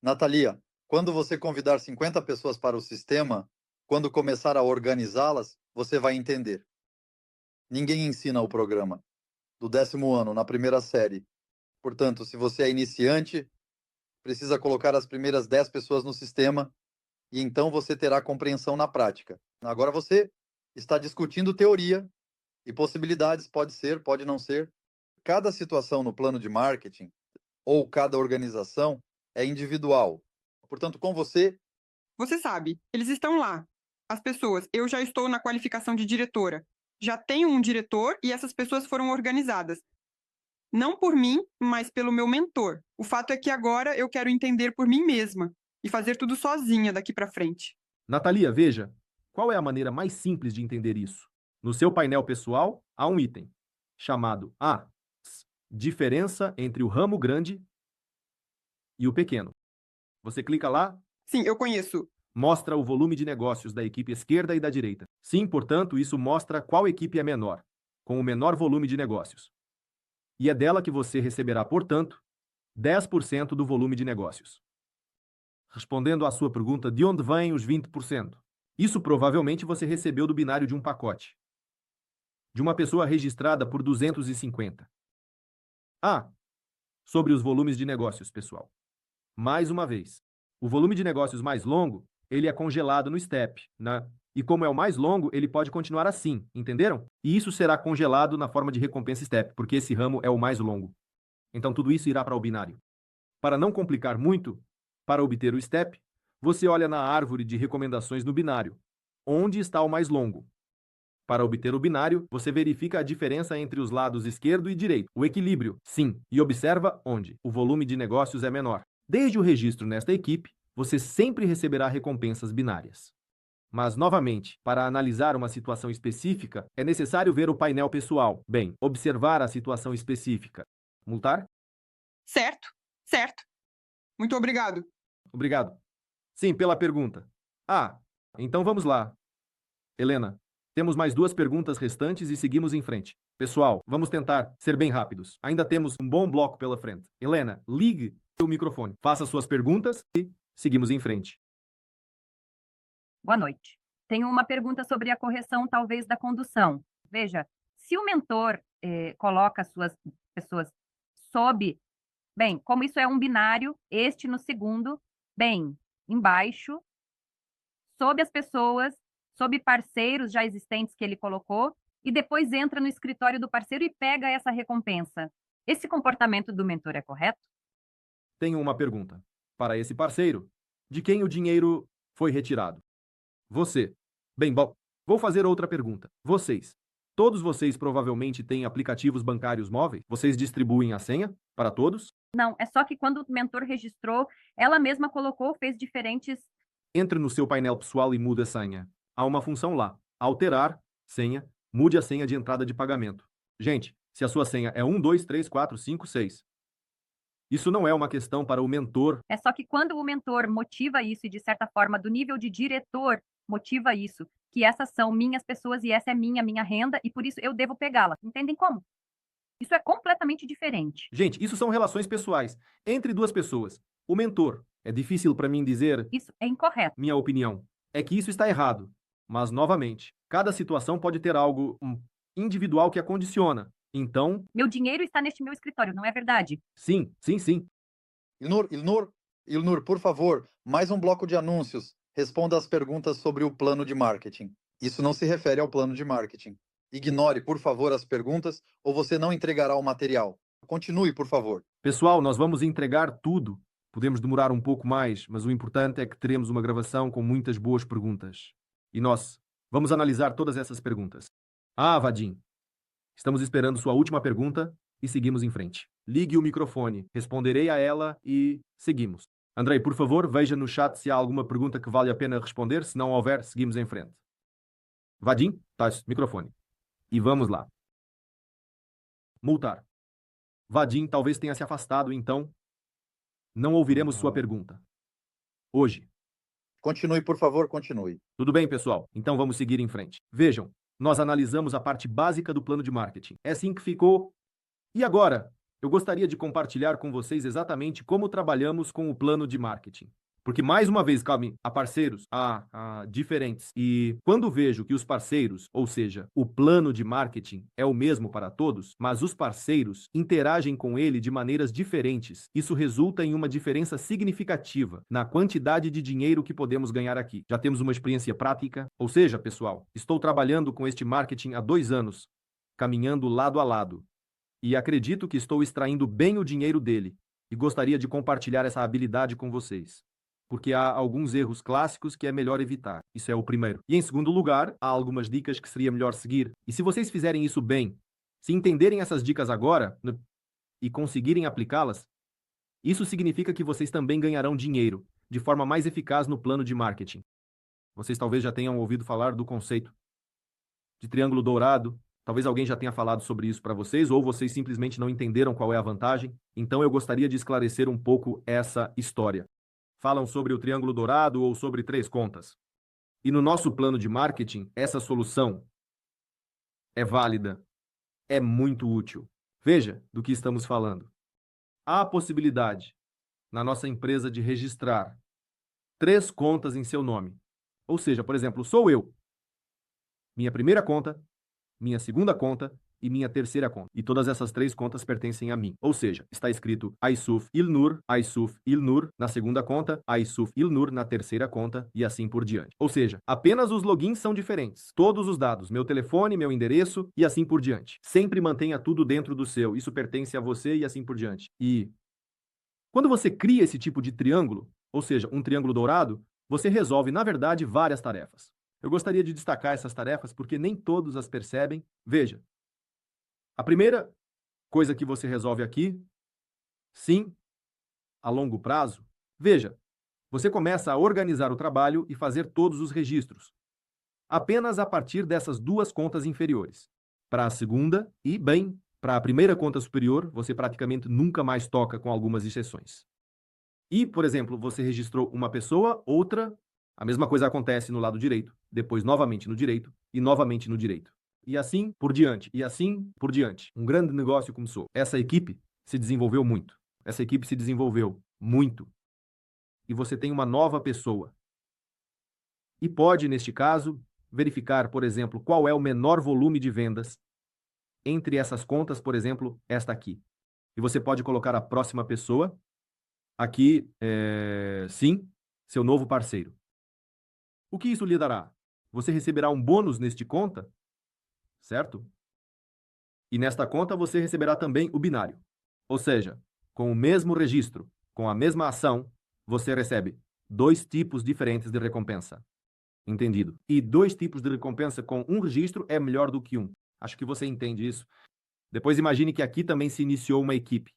Natalia, quando você convidar 50 pessoas para o sistema, quando começar a organizá-las, você vai entender. Ninguém ensina o programa. Do 10º ano, na primeira série. Portanto, se você é iniciante, precisa colocar as primeiras 10 pessoas no sistema e então você terá compreensão na prática. Agora você está discutindo teoria e possibilidades, pode ser, pode não ser. Cada situação no plano de marketing ou cada organização é individual. Portanto, com você... Você sabe, eles estão lá. As pessoas, eu já estou na qualificação de diretora. Já tenho um diretor e essas pessoas foram organizadas. Não por mim, mas pelo meu mentor. O fato é que agora eu quero entender por mim mesma e fazer tudo sozinha daqui para frente. Natalia, veja, qual é a maneira mais simples de entender isso? No seu painel pessoal, há um item chamado diferença entre o ramo grande e o pequeno. Você clica lá. Sim, eu conheço. Mostra o volume de negócios da equipe esquerda e da direita. Sim, portanto, isso mostra qual equipe é menor, com o menor volume de negócios. E é dela que você receberá, portanto, 10% do volume de negócios. Respondendo à sua pergunta, de onde vêm os 20%? Isso provavelmente você recebeu do binário de um pacote. De uma pessoa registrada por 250. Sobre os volumes de negócios, pessoal. Mais uma vez, o volume de negócios mais longo, ele é congelado no STEP, E como é o mais longo, ele pode continuar assim, entenderam? E isso será congelado na forma de recompensa STEP, porque esse ramo é o mais longo. Então tudo isso irá para o binário. Para não complicar muito, para obter o STEP, você olha na árvore de recomendações no binário, onde está o mais longo. Para obter o binário, você verifica a diferença entre os lados esquerdo e direito, o equilíbrio, sim, e observa onde o volume de negócios é menor. Desde o registro nesta equipe, você sempre receberá recompensas binárias. Mas, novamente, para analisar uma situação específica, é necessário ver o painel pessoal. Bem, observar a situação específica. Multar? Certo, certo. Muito obrigado. Obrigado. Sim, pela pergunta. Ah, então vamos lá. Helena, temos mais 2 perguntas restantes e seguimos em frente. Pessoal, vamos tentar ser bem rápidos. Ainda temos um bom bloco pela frente. Helena, ligue o microfone, faça suas perguntas e seguimos em frente. Boa noite. Tenho uma pergunta sobre a correção, talvez, da condução. Veja, se o mentor coloca as suas pessoas sob... Bem, como isso é um binário, este no segundo, bem, embaixo, sob as pessoas, sob parceiros já existentes que ele colocou, e depois entra no escritório do parceiro e pega essa recompensa. Esse comportamento do mentor é correto? Tenho uma pergunta. Para esse parceiro, de quem o dinheiro foi retirado? Você. Bem, bom, vou fazer outra pergunta. Vocês. Todos vocês provavelmente têm aplicativos bancários móveis? Vocês distribuem a senha para todos? Não, é só que quando o mentor registrou, ela mesma colocou, fez diferentes... Entre no seu painel pessoal e mude a senha. Há uma função lá. Alterar, senha, mude a senha de entrada de pagamento. Gente, se a sua senha é 1, 2, 3, 4, 5, 6. Isso não é uma questão para o mentor. É só que quando o mentor motiva isso e, de certa forma, do nível de diretor, motiva isso, que essas são minhas pessoas e essa é minha renda e por isso eu devo pegá-la. Entendem como? Isso é completamente diferente. Gente, isso são relações pessoais entre 2 pessoas. O mentor. É difícil para mim dizer Isso é incorreto. minha opinião. É que isso está errado. Mas, novamente, cada situação pode ter algo individual que a condiciona. Então, Meu dinheiro está neste meu escritório, não é verdade? sim. Ilnur, por favor, mais um bloco de anúncios. Responda as perguntas sobre o plano de marketing. Isso não se refere ao plano de marketing. Ignore, por favor, as perguntas ou você não entregará o material. Continue, por favor. Pessoal, nós vamos entregar tudo. Podemos demorar um pouco mais, mas o importante é que teremos uma gravação com muitas boas perguntas. E nós vamos analisar todas essas perguntas. Ah, Vadim, estamos esperando sua última pergunta e seguimos em frente. Ligue o microfone, responderei a ela e seguimos. Andrei, por favor, veja no chat se há alguma pergunta que vale a pena responder. Se não houver, seguimos em frente. Vadim, microfone. E vamos lá. Multar. Vadim talvez tenha se afastado, então não ouviremos sua pergunta. Hoje. Continue, por favor, continue. Tudo bem, pessoal? Então vamos seguir em frente. Vejam, nós analisamos a parte básica do plano de marketing. É assim que ficou. E agora, eu gostaria de compartilhar com vocês exatamente como trabalhamos com o plano de marketing. Porque, mais uma vez, há parceiros diferentes. E quando vejo que os parceiros, ou seja, o plano de marketing é o mesmo para todos, mas os parceiros interagem com ele de maneiras diferentes, isso resulta em uma diferença significativa na quantidade de dinheiro que podemos ganhar aqui. Já temos uma experiência prática. Ou seja, pessoal, estou trabalhando com este marketing há 2 anos, caminhando lado a lado. E acredito que estou extraindo bem o dinheiro dele. E gostaria de compartilhar essa habilidade com vocês. Porque há alguns erros clássicos que é melhor evitar. Isso é o primeiro. E em segundo lugar, há algumas dicas que seria melhor seguir. E se vocês fizerem isso bem, se entenderem essas dicas agora e conseguirem aplicá-las, isso significa que vocês também ganharão dinheiro de forma mais eficaz no plano de marketing. Vocês talvez já tenham ouvido falar do conceito de triângulo dourado. Talvez alguém já tenha falado sobre isso para vocês, ou vocês simplesmente não entenderam qual é a vantagem. Então eu gostaria de esclarecer um pouco essa história. Falam sobre o triângulo dourado ou sobre 3 contas. E no nosso plano de marketing, essa solução é válida, é muito útil. Veja do que estamos falando. Há a possibilidade, na nossa empresa, de registrar 3 contas em seu nome. Ou seja, por exemplo, sou eu. Minha primeira conta, minha segunda conta e minha terceira conta. E todas essas 3 contas pertencem a mim. Ou seja, está escrito Aysuf Ilnur na segunda conta, Aysuf Ilnur na terceira conta e assim por diante. Ou seja, apenas os logins são diferentes. Todos os dados, meu telefone, meu endereço e assim por diante. Sempre mantenha tudo dentro do seu. Isso pertence a você e assim por diante. E quando você cria esse tipo de triângulo, ou seja, um triângulo dourado, você resolve, na verdade, várias tarefas. Eu gostaria de destacar essas tarefas porque nem todos as percebem. Veja, a primeira coisa que você resolve aqui, sim, a longo prazo, veja, você começa a organizar o trabalho e fazer todos os registros, apenas a partir dessas 2 contas inferiores. Para a segunda e, bem, para a primeira conta superior, você praticamente nunca mais toca com algumas exceções. E, por exemplo, você registrou uma pessoa, outra, a mesma coisa acontece no lado direito, depois novamente no direito e novamente no direito. E assim por diante, e assim por diante. Um grande negócio começou. Essa equipe se desenvolveu muito. Essa equipe se desenvolveu muito. E você tem uma nova pessoa. E pode, neste caso, verificar, por exemplo, qual é o menor volume de vendas entre essas contas, por exemplo, esta aqui. E você pode colocar a próxima pessoa aqui, sim, seu novo parceiro. O que isso lhe dará? Você receberá um bônus neste conta, certo? E nesta conta você receberá também o binário. Ou seja, com o mesmo registro, com a mesma ação, você recebe 2 tipos diferentes de recompensa. Entendido? E 2 tipos de recompensa com um registro é melhor do que um. Acho que você entende isso. Depois imagine que aqui também se iniciou uma equipe.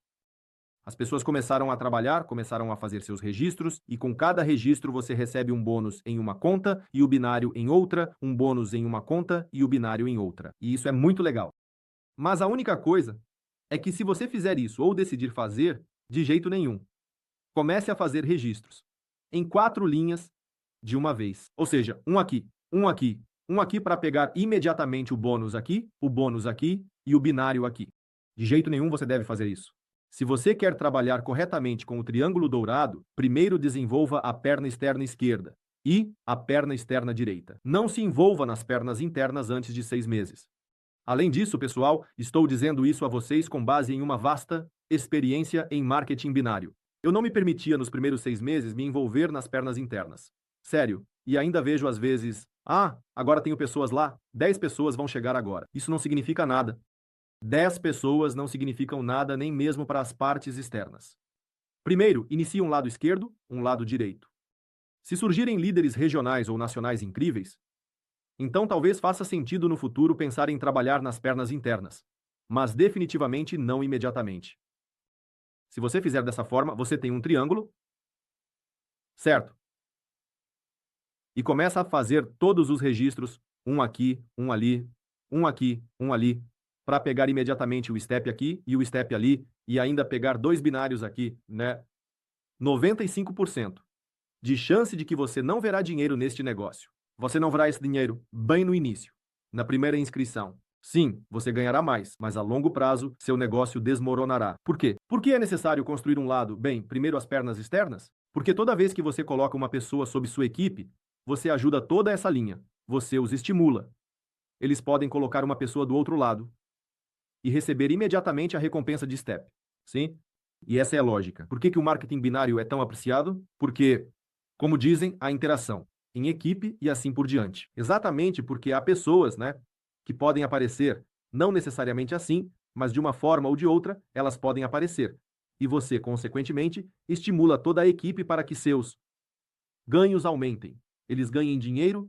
As pessoas começaram a trabalhar, começaram a fazer seus registros, e com cada registro você recebe um bônus em uma conta e o binário em outra, um bônus em uma conta e o binário em outra. E isso é muito legal. Mas a única coisa é que se você fizer isso ou decidir fazer, de jeito nenhum, comece a fazer registros em 4 linhas de uma vez. Ou seja, um aqui, um aqui, um aqui para pegar imediatamente o bônus aqui e o binário aqui. De jeito nenhum você deve fazer isso. Se você quer trabalhar corretamente com o triângulo dourado, primeiro desenvolva a perna externa esquerda e a perna externa direita. Não se envolva nas pernas internas antes de 6 meses. Além disso, pessoal, estou dizendo isso a vocês com base em uma vasta experiência em marketing binário. Eu não me permitia nos primeiros 6 meses me envolver nas pernas internas. Sério. E ainda vejo às vezes, agora tenho pessoas lá, 10 pessoas vão chegar agora. Isso não significa nada. 10 pessoas não significam nada nem mesmo para as partes externas. Primeiro, inicie um lado esquerdo, um lado direito. Se surgirem líderes regionais ou nacionais incríveis, então talvez faça sentido no futuro pensar em trabalhar nas pernas internas, mas definitivamente não imediatamente. Se você fizer dessa forma, você tem um triângulo, certo? E começa a fazer todos os registros, um aqui, um ali, um aqui, um ali, para pegar imediatamente o step aqui e o step ali, e ainda pegar 2 binários aqui, né? 95% de chance de que você não verá dinheiro neste negócio. Você não verá esse dinheiro bem no início, na primeira inscrição. Sim, você ganhará mais, mas a longo prazo, seu negócio desmoronará. Por quê? Por que é necessário construir um lado? Bem, primeiro as pernas externas, porque toda vez que você coloca uma pessoa sob sua equipe, você ajuda toda essa linha, você os estimula. Eles podem colocar uma pessoa do outro lado e receber imediatamente a recompensa de step. Sim? E essa é a lógica. Por que o marketing binário é tão apreciado? Porque, como dizem, a interação em equipe e assim por diante. Exatamente porque há pessoas, né, que podem aparecer, não necessariamente assim, mas de uma forma ou de outra, elas podem aparecer. E você, consequentemente, estimula toda a equipe para que seus ganhos aumentem. Eles ganhem dinheiro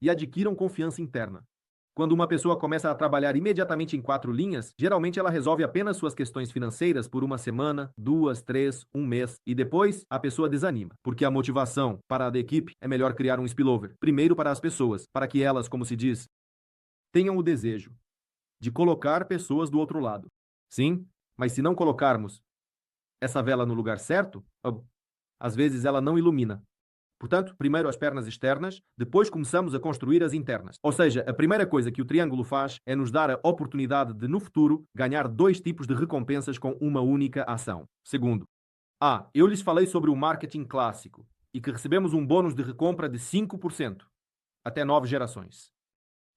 e adquiram confiança interna. Quando uma pessoa começa a trabalhar imediatamente em 4 linhas, geralmente ela resolve apenas suas questões financeiras por 1 semana, 2, 3, 1 mês, e depois a pessoa desanima, porque a motivação para a equipe é melhor criar um spillover, primeiro para as pessoas, para que elas, como se diz, tenham o desejo de colocar pessoas do outro lado. Sim, mas se não colocarmos essa vela no lugar certo, às vezes ela não ilumina. Portanto, primeiro as pernas externas, depois começamos a construir as internas. Ou seja, a primeira coisa que o triângulo faz é nos dar a oportunidade de, no futuro, ganhar 2 tipos de recompensas com uma única ação. Segundo, eu lhes falei sobre o marketing clássico e que recebemos um bônus de recompra de 5%, até 9 gerações.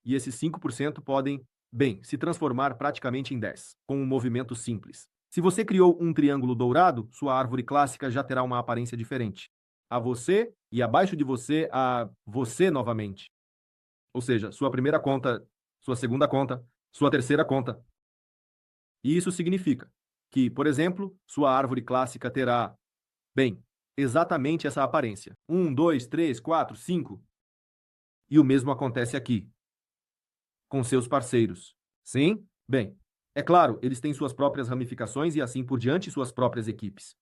E esses 5% podem bem, se transformar praticamente em 10, com um movimento simples. Se você criou um triângulo dourado, sua árvore clássica já terá uma aparência diferente. A você e abaixo de você a você novamente. Ou seja, sua primeira conta, sua segunda conta, sua terceira conta. E isso significa que, por exemplo, sua árvore clássica terá, bem, exatamente essa aparência. 1, 2, 3, 4, 5. E o mesmo acontece aqui, com seus parceiros. Sim? Bem, é claro, eles têm suas próprias ramificações e assim por diante suas próprias equipes.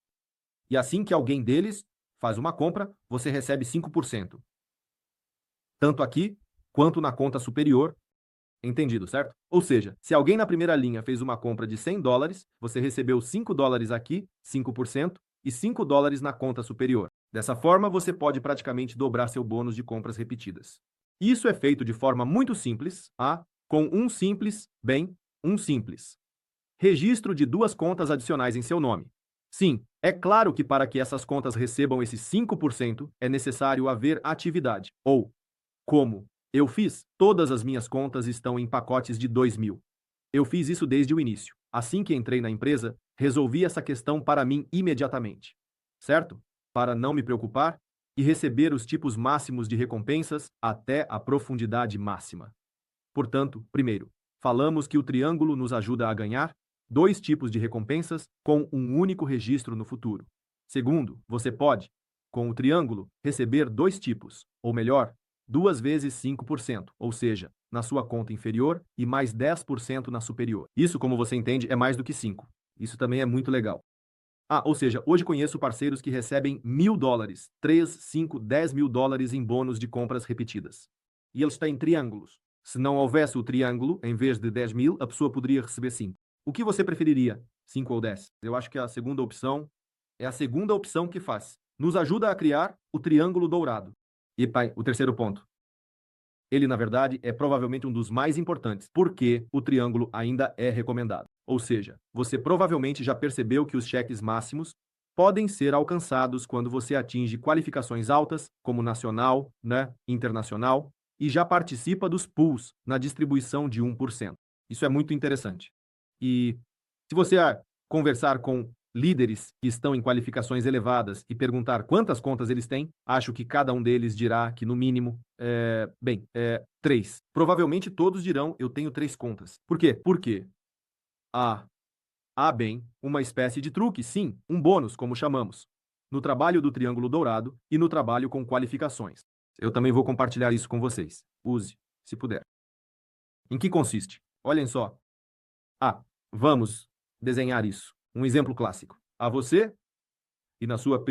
E assim que alguém deles faz uma compra, você recebe 5%. Tanto aqui, quanto na conta superior. Entendido, certo? Ou seja, se alguém na primeira linha fez uma compra de $100, você recebeu $5 aqui, 5%, e $5 na conta superior. Dessa forma, você pode praticamente dobrar seu bônus de compras repetidas. Isso é feito de forma muito simples, com um simples registro de 2 contas adicionais em seu nome. Sim, é claro que para que essas contas recebam esses 5%, é necessário haver atividade, ou, como eu fiz, todas as minhas contas estão em pacotes de 2.000. Eu fiz isso desde o início. Assim que entrei na empresa, resolvi essa questão para mim imediatamente. Certo? Para não me preocupar e receber os tipos máximos de recompensas até a profundidade máxima. Portanto, primeiro, falamos que o triângulo nos ajuda a ganhar 2 tipos de recompensas com um único registro no futuro. Segundo, você pode, com o triângulo, receber 2 tipos, ou melhor, 2 vezes 5%, ou seja, na sua conta inferior e mais 10% na superior. Isso, como você entende, é mais do que 5. Isso também é muito legal. Ou seja, hoje conheço parceiros que recebem $1.000, 3, 5, 10 mil dólares em bônus de compras repetidas. E eles têm triângulos. Se não houvesse o triângulo, em vez de 10.000, a pessoa poderia receber 5. O que você preferiria? 5 ou 10? Eu acho que a segunda opção é a segunda opção que faz. Nos ajuda a criar o triângulo dourado. E, pai, o terceiro ponto. Ele, na verdade, é provavelmente um dos mais importantes, porque o triângulo ainda é recomendado. Ou seja, você provavelmente já percebeu que os cheques máximos podem ser alcançados quando você atinge qualificações altas, como nacional, internacional, e já participa dos pools na distribuição de 1%. Isso é muito interessante. E se você conversar com líderes que estão em qualificações elevadas e perguntar quantas contas eles têm, acho que cada um deles dirá que, no mínimo, 3. Provavelmente todos dirão, eu tenho 3 contas. Por quê? Porque há bem uma espécie de truque, sim, um bônus, como chamamos, no trabalho do triângulo dourado e no trabalho com qualificações. Eu também vou compartilhar isso com vocês. Use, se puder. Em que consiste? Olhem só. Vamos desenhar isso. Um exemplo clássico. A você, e na sua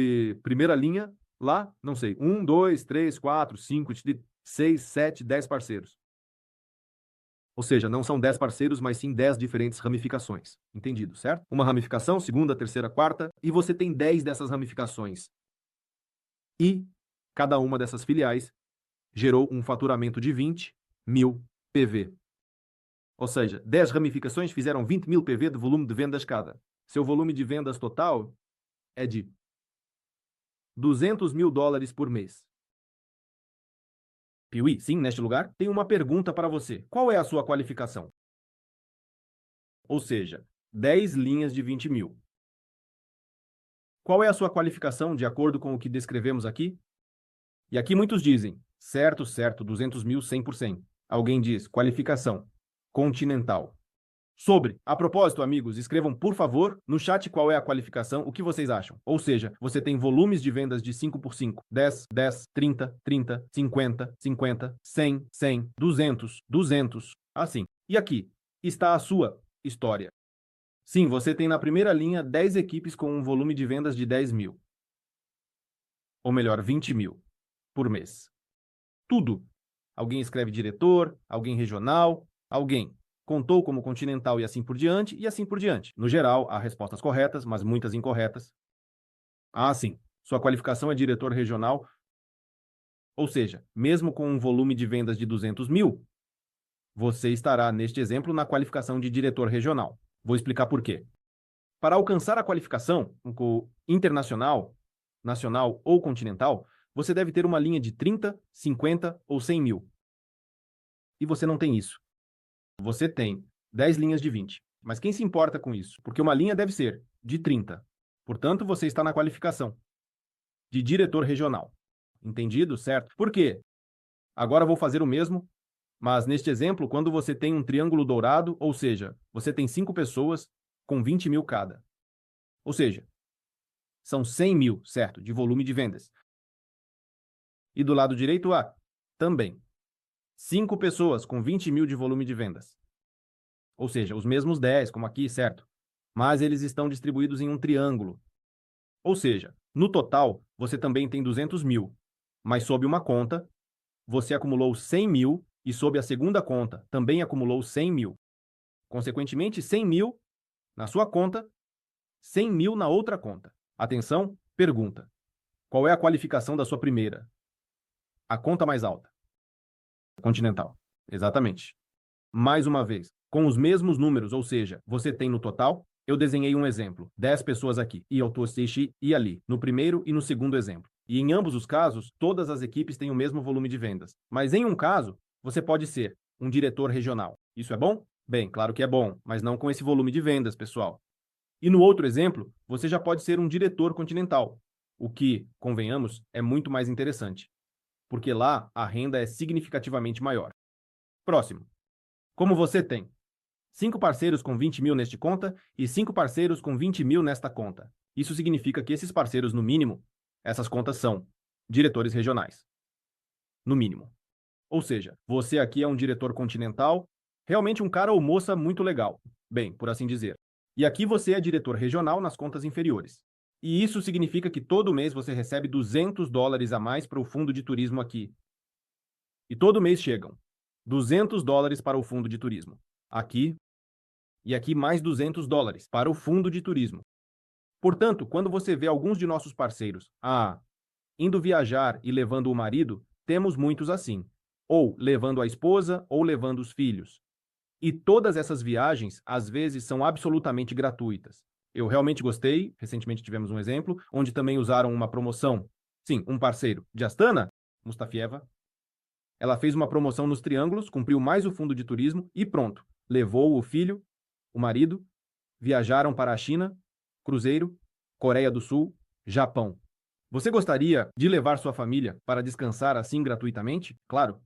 primeira linha, lá, não sei, 1, 2, 3, 4, 5, 6, 7, 10 parceiros. Ou seja, não são 10 parceiros, mas sim 10 diferentes ramificações. Entendido, certo? Uma ramificação, segunda, terceira, quarta, e você tem 10 dessas ramificações. E cada uma dessas filiais gerou um faturamento de 20.000 PV. Ou seja, 10 ramificações fizeram 20.000 PV de volume de vendas cada. Seu volume de vendas total é de $200.000 por mês. Piuí, sim, neste lugar, tem uma pergunta para você. Qual é a sua qualificação? Ou seja, 10 linhas de 20.000. Qual é a sua qualificação de acordo com o que descrevemos aqui? E aqui muitos dizem, certo, 200.000, 100%. Alguém diz, qualificação, continental. A propósito, amigos, escrevam, por favor, no chat qual é a qualificação, o que vocês acham. Ou seja, você tem volumes de vendas de 5 por 5, 10, 10, 30, 30, 50, 50, 100, 100, 200, 200, assim. E aqui está a sua história. Sim, você tem na primeira linha 10 equipes com um volume de vendas de 10.000. Ou melhor, 20.000 por mês. Tudo. Alguém escreve diretor, alguém regional, alguém contou como continental e assim por diante, e assim por diante. No geral, há respostas corretas, mas muitas incorretas. Sim. Sua qualificação é diretor regional. Ou seja, mesmo com um volume de vendas de 200.000, você estará, neste exemplo, na qualificação de diretor regional. Vou explicar por quê. Para alcançar a qualificação internacional, nacional ou continental, você deve ter uma linha de 30, 50 ou 100.000. E você não tem isso. Você tem 10 linhas de 20. Mas quem se importa com isso? Porque uma linha deve ser de 30. Portanto, você está na qualificação de diretor regional. Entendido? Certo? Por quê? Agora vou fazer o mesmo, mas neste exemplo, quando você tem um triângulo dourado, ou seja, você tem 5 pessoas com 20 mil cada. Ou seja, são 100 mil, certo? De volume de vendas. E do lado direito, também 5 pessoas com 20 mil de volume de vendas. Ou seja, os mesmos 10, como aqui, certo? Mas eles estão distribuídos em um triângulo. Ou seja, no total, você também tem 200 mil. Mas sob uma conta, você acumulou 100 mil e sob a segunda conta também acumulou 100 mil. Consequentemente, 100 mil na sua conta, 100 mil na outra conta. Atenção, pergunta. Qual é a qualificação da sua primeira? A conta mais alta. Continental. Exatamente. Mais uma vez, com os mesmos números, ou seja, você tem no total, eu desenhei um exemplo, 10 pessoas aqui, e eu assistir e ali, no primeiro e no segundo exemplo. E em ambos os casos, todas as equipes têm o mesmo volume de vendas. Mas em um caso, você pode ser um diretor regional. Isso é bom? Bem, claro que é bom, mas não com esse volume de vendas, pessoal. E no outro exemplo, você já pode ser um diretor continental, o que, convenhamos, é muito mais interessante, porque lá a renda é significativamente maior. Próximo. Como você tem 5 parceiros com 20 mil neste conta e 5 parceiros com 20 mil nesta conta. Isso significa que esses parceiros, no mínimo, essas contas são diretores regionais. No mínimo. Ou seja, você aqui é um diretor continental, realmente um cara ou moça muito legal. Bem, por assim dizer. E aqui você é diretor regional nas contas inferiores. E isso significa que todo mês você recebe $200 a mais para o fundo de turismo aqui. E todo mês chegam $200 para o fundo de turismo. Aqui, e aqui mais $200 para o fundo de turismo. Portanto, quando você vê alguns de nossos parceiros, indo viajar e levando o marido, temos muitos assim. Ou levando a esposa, ou levando os filhos. E todas essas viagens, às vezes, são absolutamente gratuitas. Eu realmente gostei, recentemente tivemos um exemplo, onde também usaram uma promoção. Sim, um parceiro de Astana, Mustafieva. Ela fez uma promoção nos triângulos, cumpriu mais o fundo de turismo e pronto. Levou o filho, o marido, viajaram para a China, cruzeiro, Coreia do Sul, Japão. Você gostaria de levar sua família para descansar assim gratuitamente? Claro.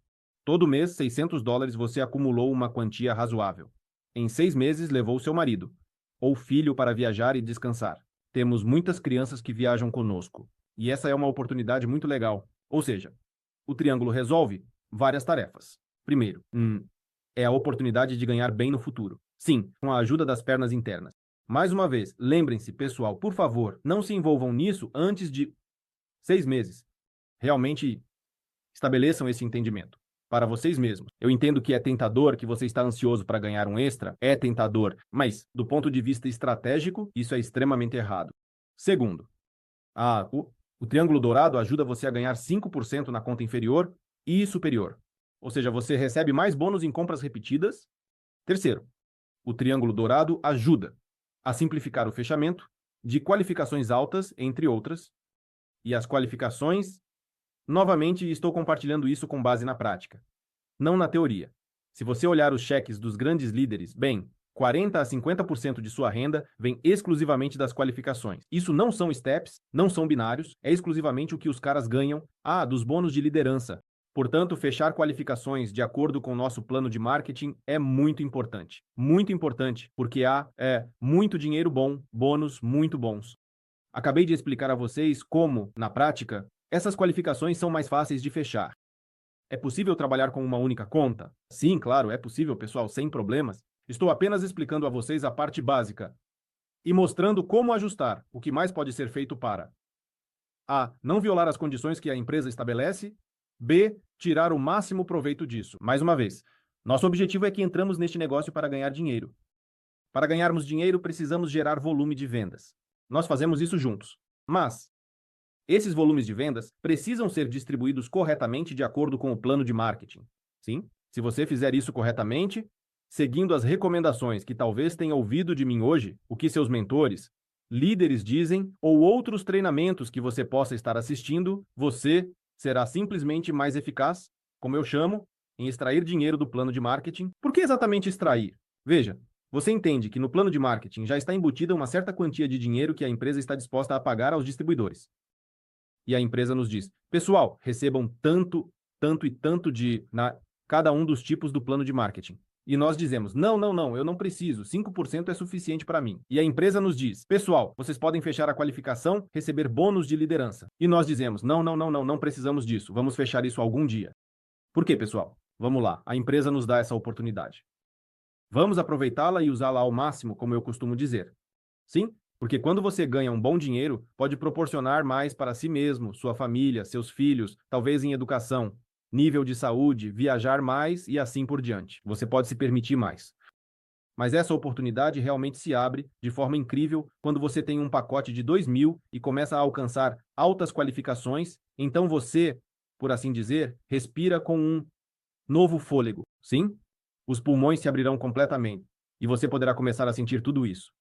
Todo mês, $600 você acumulou uma quantia razoável. Em 6 meses, levou seu marido ou filho para viajar e descansar. Temos muitas crianças que viajam conosco. E essa é uma oportunidade muito legal. Ou seja, o triângulo resolve várias tarefas. Primeiro, é a oportunidade de ganhar bem no futuro. Sim, com a ajuda das pernas internas. Mais uma vez, lembrem-se, pessoal, por favor, não se envolvam nisso antes de 6 meses. Realmente estabeleçam esse entendimento para vocês mesmos. Eu entendo que é tentador, que você está ansioso para ganhar um extra, é tentador, mas do ponto de vista estratégico, isso é extremamente errado. Segundo, o triângulo dourado ajuda você a ganhar 5% na conta inferior e superior. Ou seja, você recebe mais bônus em compras repetidas. Terceiro, o triângulo dourado ajuda a simplificar o fechamento de qualificações altas, entre outras, e as qualificações, novamente, estou compartilhando isso com base na prática, não na teoria. Se você olhar os cheques dos grandes líderes, bem, 40 a 50% de sua renda vem exclusivamente das qualificações. Isso não são steps, não são binários, é exclusivamente o que os caras ganham, dos bônus de liderança. Portanto, fechar qualificações de acordo com o nosso plano de marketing é muito importante. Muito importante, porque há muito dinheiro bom, bônus muito bons. Acabei de explicar a vocês como, na prática, essas qualificações são mais fáceis de fechar. É possível trabalhar com uma única conta? Sim, claro, é possível, pessoal, sem problemas. Estou apenas explicando a vocês a parte básica e mostrando como ajustar, o que mais pode ser feito para A. Não violar as condições que a empresa estabelece. B. Tirar o máximo proveito disso. Mais uma vez, nosso objetivo é que entramos neste negócio para ganhar dinheiro. Para ganharmos dinheiro, precisamos gerar volume de vendas. Nós fazemos isso juntos. Mas esses volumes de vendas precisam ser distribuídos corretamente de acordo com o plano de marketing. Sim, se você fizer isso corretamente, seguindo as recomendações que talvez tenha ouvido de mim hoje, o que seus mentores, líderes dizem, ou outros treinamentos que você possa estar assistindo, você será simplesmente mais eficaz, como eu chamo, em extrair dinheiro do plano de marketing. Por que exatamente extrair? Veja, você entende que no plano de marketing já está embutida uma certa quantia de dinheiro que a empresa está disposta a pagar aos distribuidores. E a empresa nos diz, pessoal, recebam tanto, tanto e tanto cada um dos tipos do plano de marketing. E nós dizemos, não, eu não preciso, 5% é suficiente para mim. E a empresa nos diz, pessoal, vocês podem fechar a qualificação, receber bônus de liderança. E nós dizemos, não precisamos disso, vamos fechar isso algum dia. Por quê, pessoal? Vamos lá, a empresa nos dá essa oportunidade. Vamos aproveitá-la e usá-la ao máximo, como eu costumo dizer. Sim, porque quando você ganha um bom dinheiro, pode proporcionar mais para si mesmo, sua família, seus filhos, talvez em educação, nível de saúde, viajar mais e assim por diante. Você pode se permitir mais. Mas essa oportunidade realmente se abre de forma incrível quando você tem um pacote de 2.000 e começa a alcançar altas qualificações, então você, por assim dizer, respira com um novo fôlego. Sim? Os pulmões se abrirão completamente e você poderá começar a sentir tudo isso.